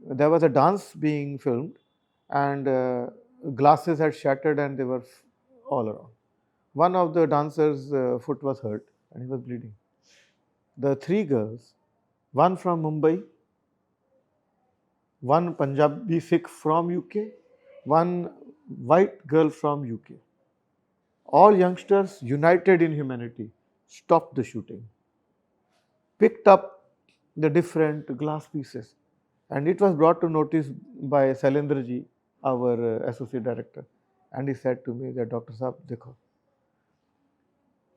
[SPEAKER 1] There was a dance being filmed, and glasses had shattered and they were all around. One of the dancers' foot was hurt and he was bleeding. The three girls, one from Mumbai, one Punjabi Sikh from UK, one white girl from UK. All youngsters united in humanity stopped the shooting, picked up the different glass pieces, and it was brought to notice by Sailendra ji, our associate director, and he said to me that Dr. Saab, dekho.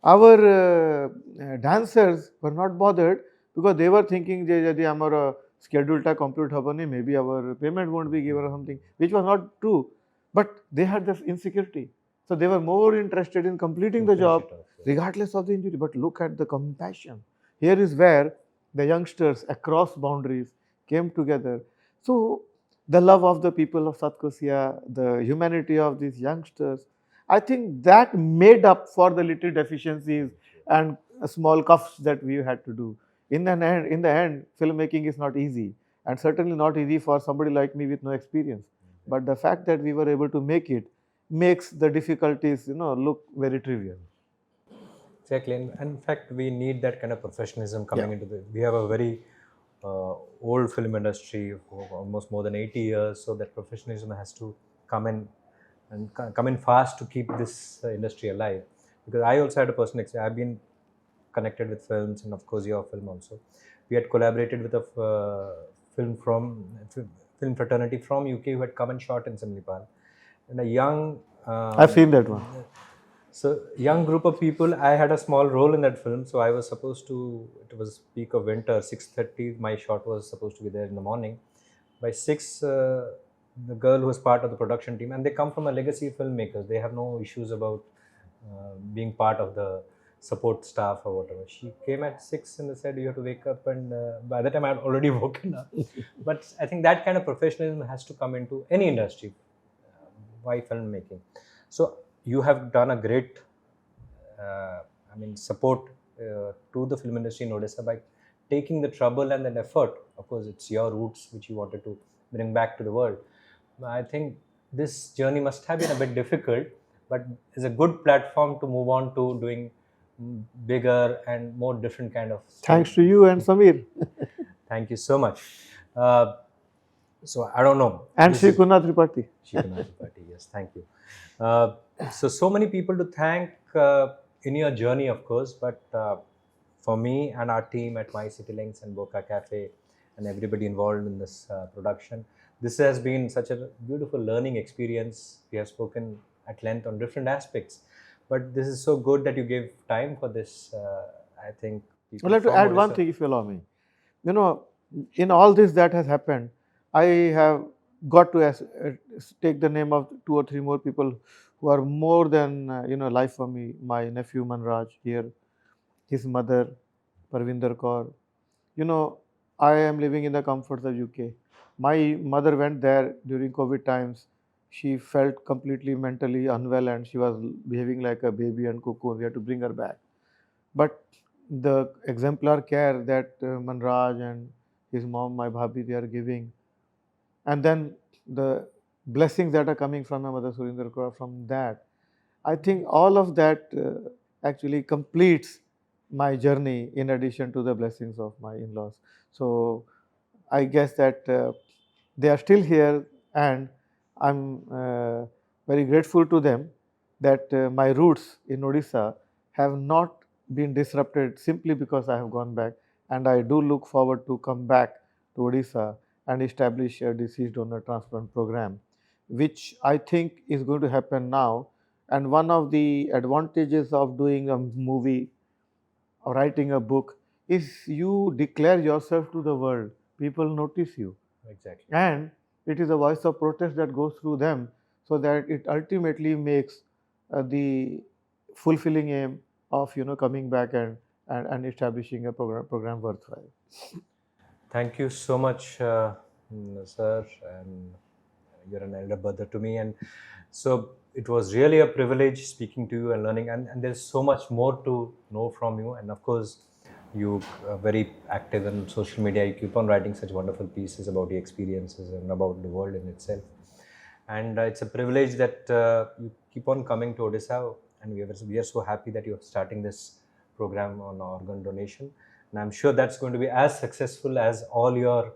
[SPEAKER 1] Our dancers were not bothered because they were thinking that if our schedule ta complete habani, maybe our payment won't be given or something, which was not true. But they had this insecurity. So they were more interested in completing the job regardless of the injury. But look at the compassion. Here is where the youngsters across boundaries came together. So the love of the people of South Korea, the humanity of these youngsters, I think that made up for the little deficiencies and small cuffs that we had to do. In the end, filmmaking is not easy, and certainly not easy for somebody like me with no experience. But the fact that we were able to make it makes the difficulties, look very trivial.
[SPEAKER 2] Exactly, and in fact, we need that kind of professionalism coming into the. We have a very old film industry for almost more than 80 years, so that professionalism has to come in and come in fast to keep this industry alive. Because I also had a personal experience. I've been connected with films, and of course, your film also. We had collaborated with a film from film fraternity from UK who had come and shot in Simlipal, and a young.
[SPEAKER 1] I've seen that one.
[SPEAKER 2] So young group of people. I had a small role in that film. So I was supposed to. It was peak of winter. 6:30. My shot was supposed to be there in the morning. By 6, the girl who was part of the production team, and they come from a legacy of filmmakers. They have no issues about being part of the support staff or whatever. She came at 6 and they said you have to wake up, and by the time I had already woken up. But I think that kind of professionalism has to come into any industry. Why filmmaking? So you have done a great, support to the film industry in Odisha by taking the trouble and the effort. Of course, it's your roots which you wanted to bring back to the world. I think this journey must have been a bit difficult, but is a good platform to move on to doing bigger and more different kind of
[SPEAKER 1] Thanks to you and Samir.
[SPEAKER 2] Thank you so much. So I don't know.
[SPEAKER 1] And
[SPEAKER 2] This
[SPEAKER 1] Sri
[SPEAKER 2] is-
[SPEAKER 1] Kunna Tripathi.
[SPEAKER 2] Jagannath party, yes, thank you. So many people to thank in your journey, of course, but for me and our team at My City Links and Bocca Cafe and everybody involved in this production, this has been such a beautiful learning experience. We have spoken at length on different aspects, but this is so good that you gave time for this. I think people
[SPEAKER 1] I'd like to
[SPEAKER 2] from
[SPEAKER 1] add one
[SPEAKER 2] Odisha-
[SPEAKER 1] thing, if you allow me. You know, in all this that has happened, I have got to take the name of 2 or 3 more people who are more than life for me. My nephew Manraj here, his mother Parvinder Kaur. You know, I am living in the comforts of UK. My mother went there during COVID times. She felt completely mentally unwell and she was behaving like a baby and cocoon. We had to bring her back. But the exemplar care that Manraj and his mom, my bhabhi, they are giving, and then the blessings that are coming from my mother Surinder Kaur from that, I think all of that actually completes my journey in addition to the blessings of my in-laws. So I guess that they are still here, and I'm very grateful to them that my roots in Odisha have not been disrupted simply because I have gone back, and I do look forward to come back to Odisha and establish a deceased donor transplant program, which I think is going to happen now. And one of the advantages of doing a movie or writing a book is you declare yourself to the world. People notice you,
[SPEAKER 2] Exactly.
[SPEAKER 1] and it is a voice of protest that goes through them, so that it ultimately makes the fulfilling aim of coming back and establishing a program worthwhile.
[SPEAKER 2] Thank you so much, sir. And you're an elder brother to me, and so it was really a privilege speaking to you and learning. And there's so much more to know from you. And of course, you are very active in social media. You keep on writing such wonderful pieces about your experiences and about the world in itself. And it's a privilege that you keep on coming to Odisha, and we are so happy that you're starting this program on organ donation. And I'm sure that's going to be as successful as all your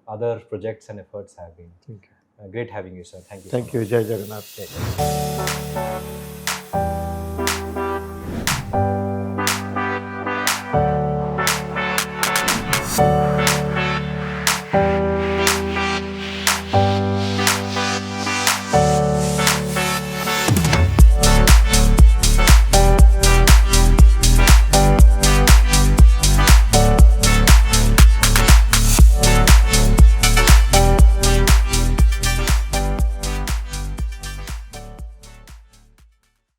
[SPEAKER 2] other projects and efforts have been.
[SPEAKER 1] Thank you.
[SPEAKER 2] Great having you, sir. Thank you.
[SPEAKER 1] Thank you. Jai Jagannath.
[SPEAKER 2] Jai Jagannath.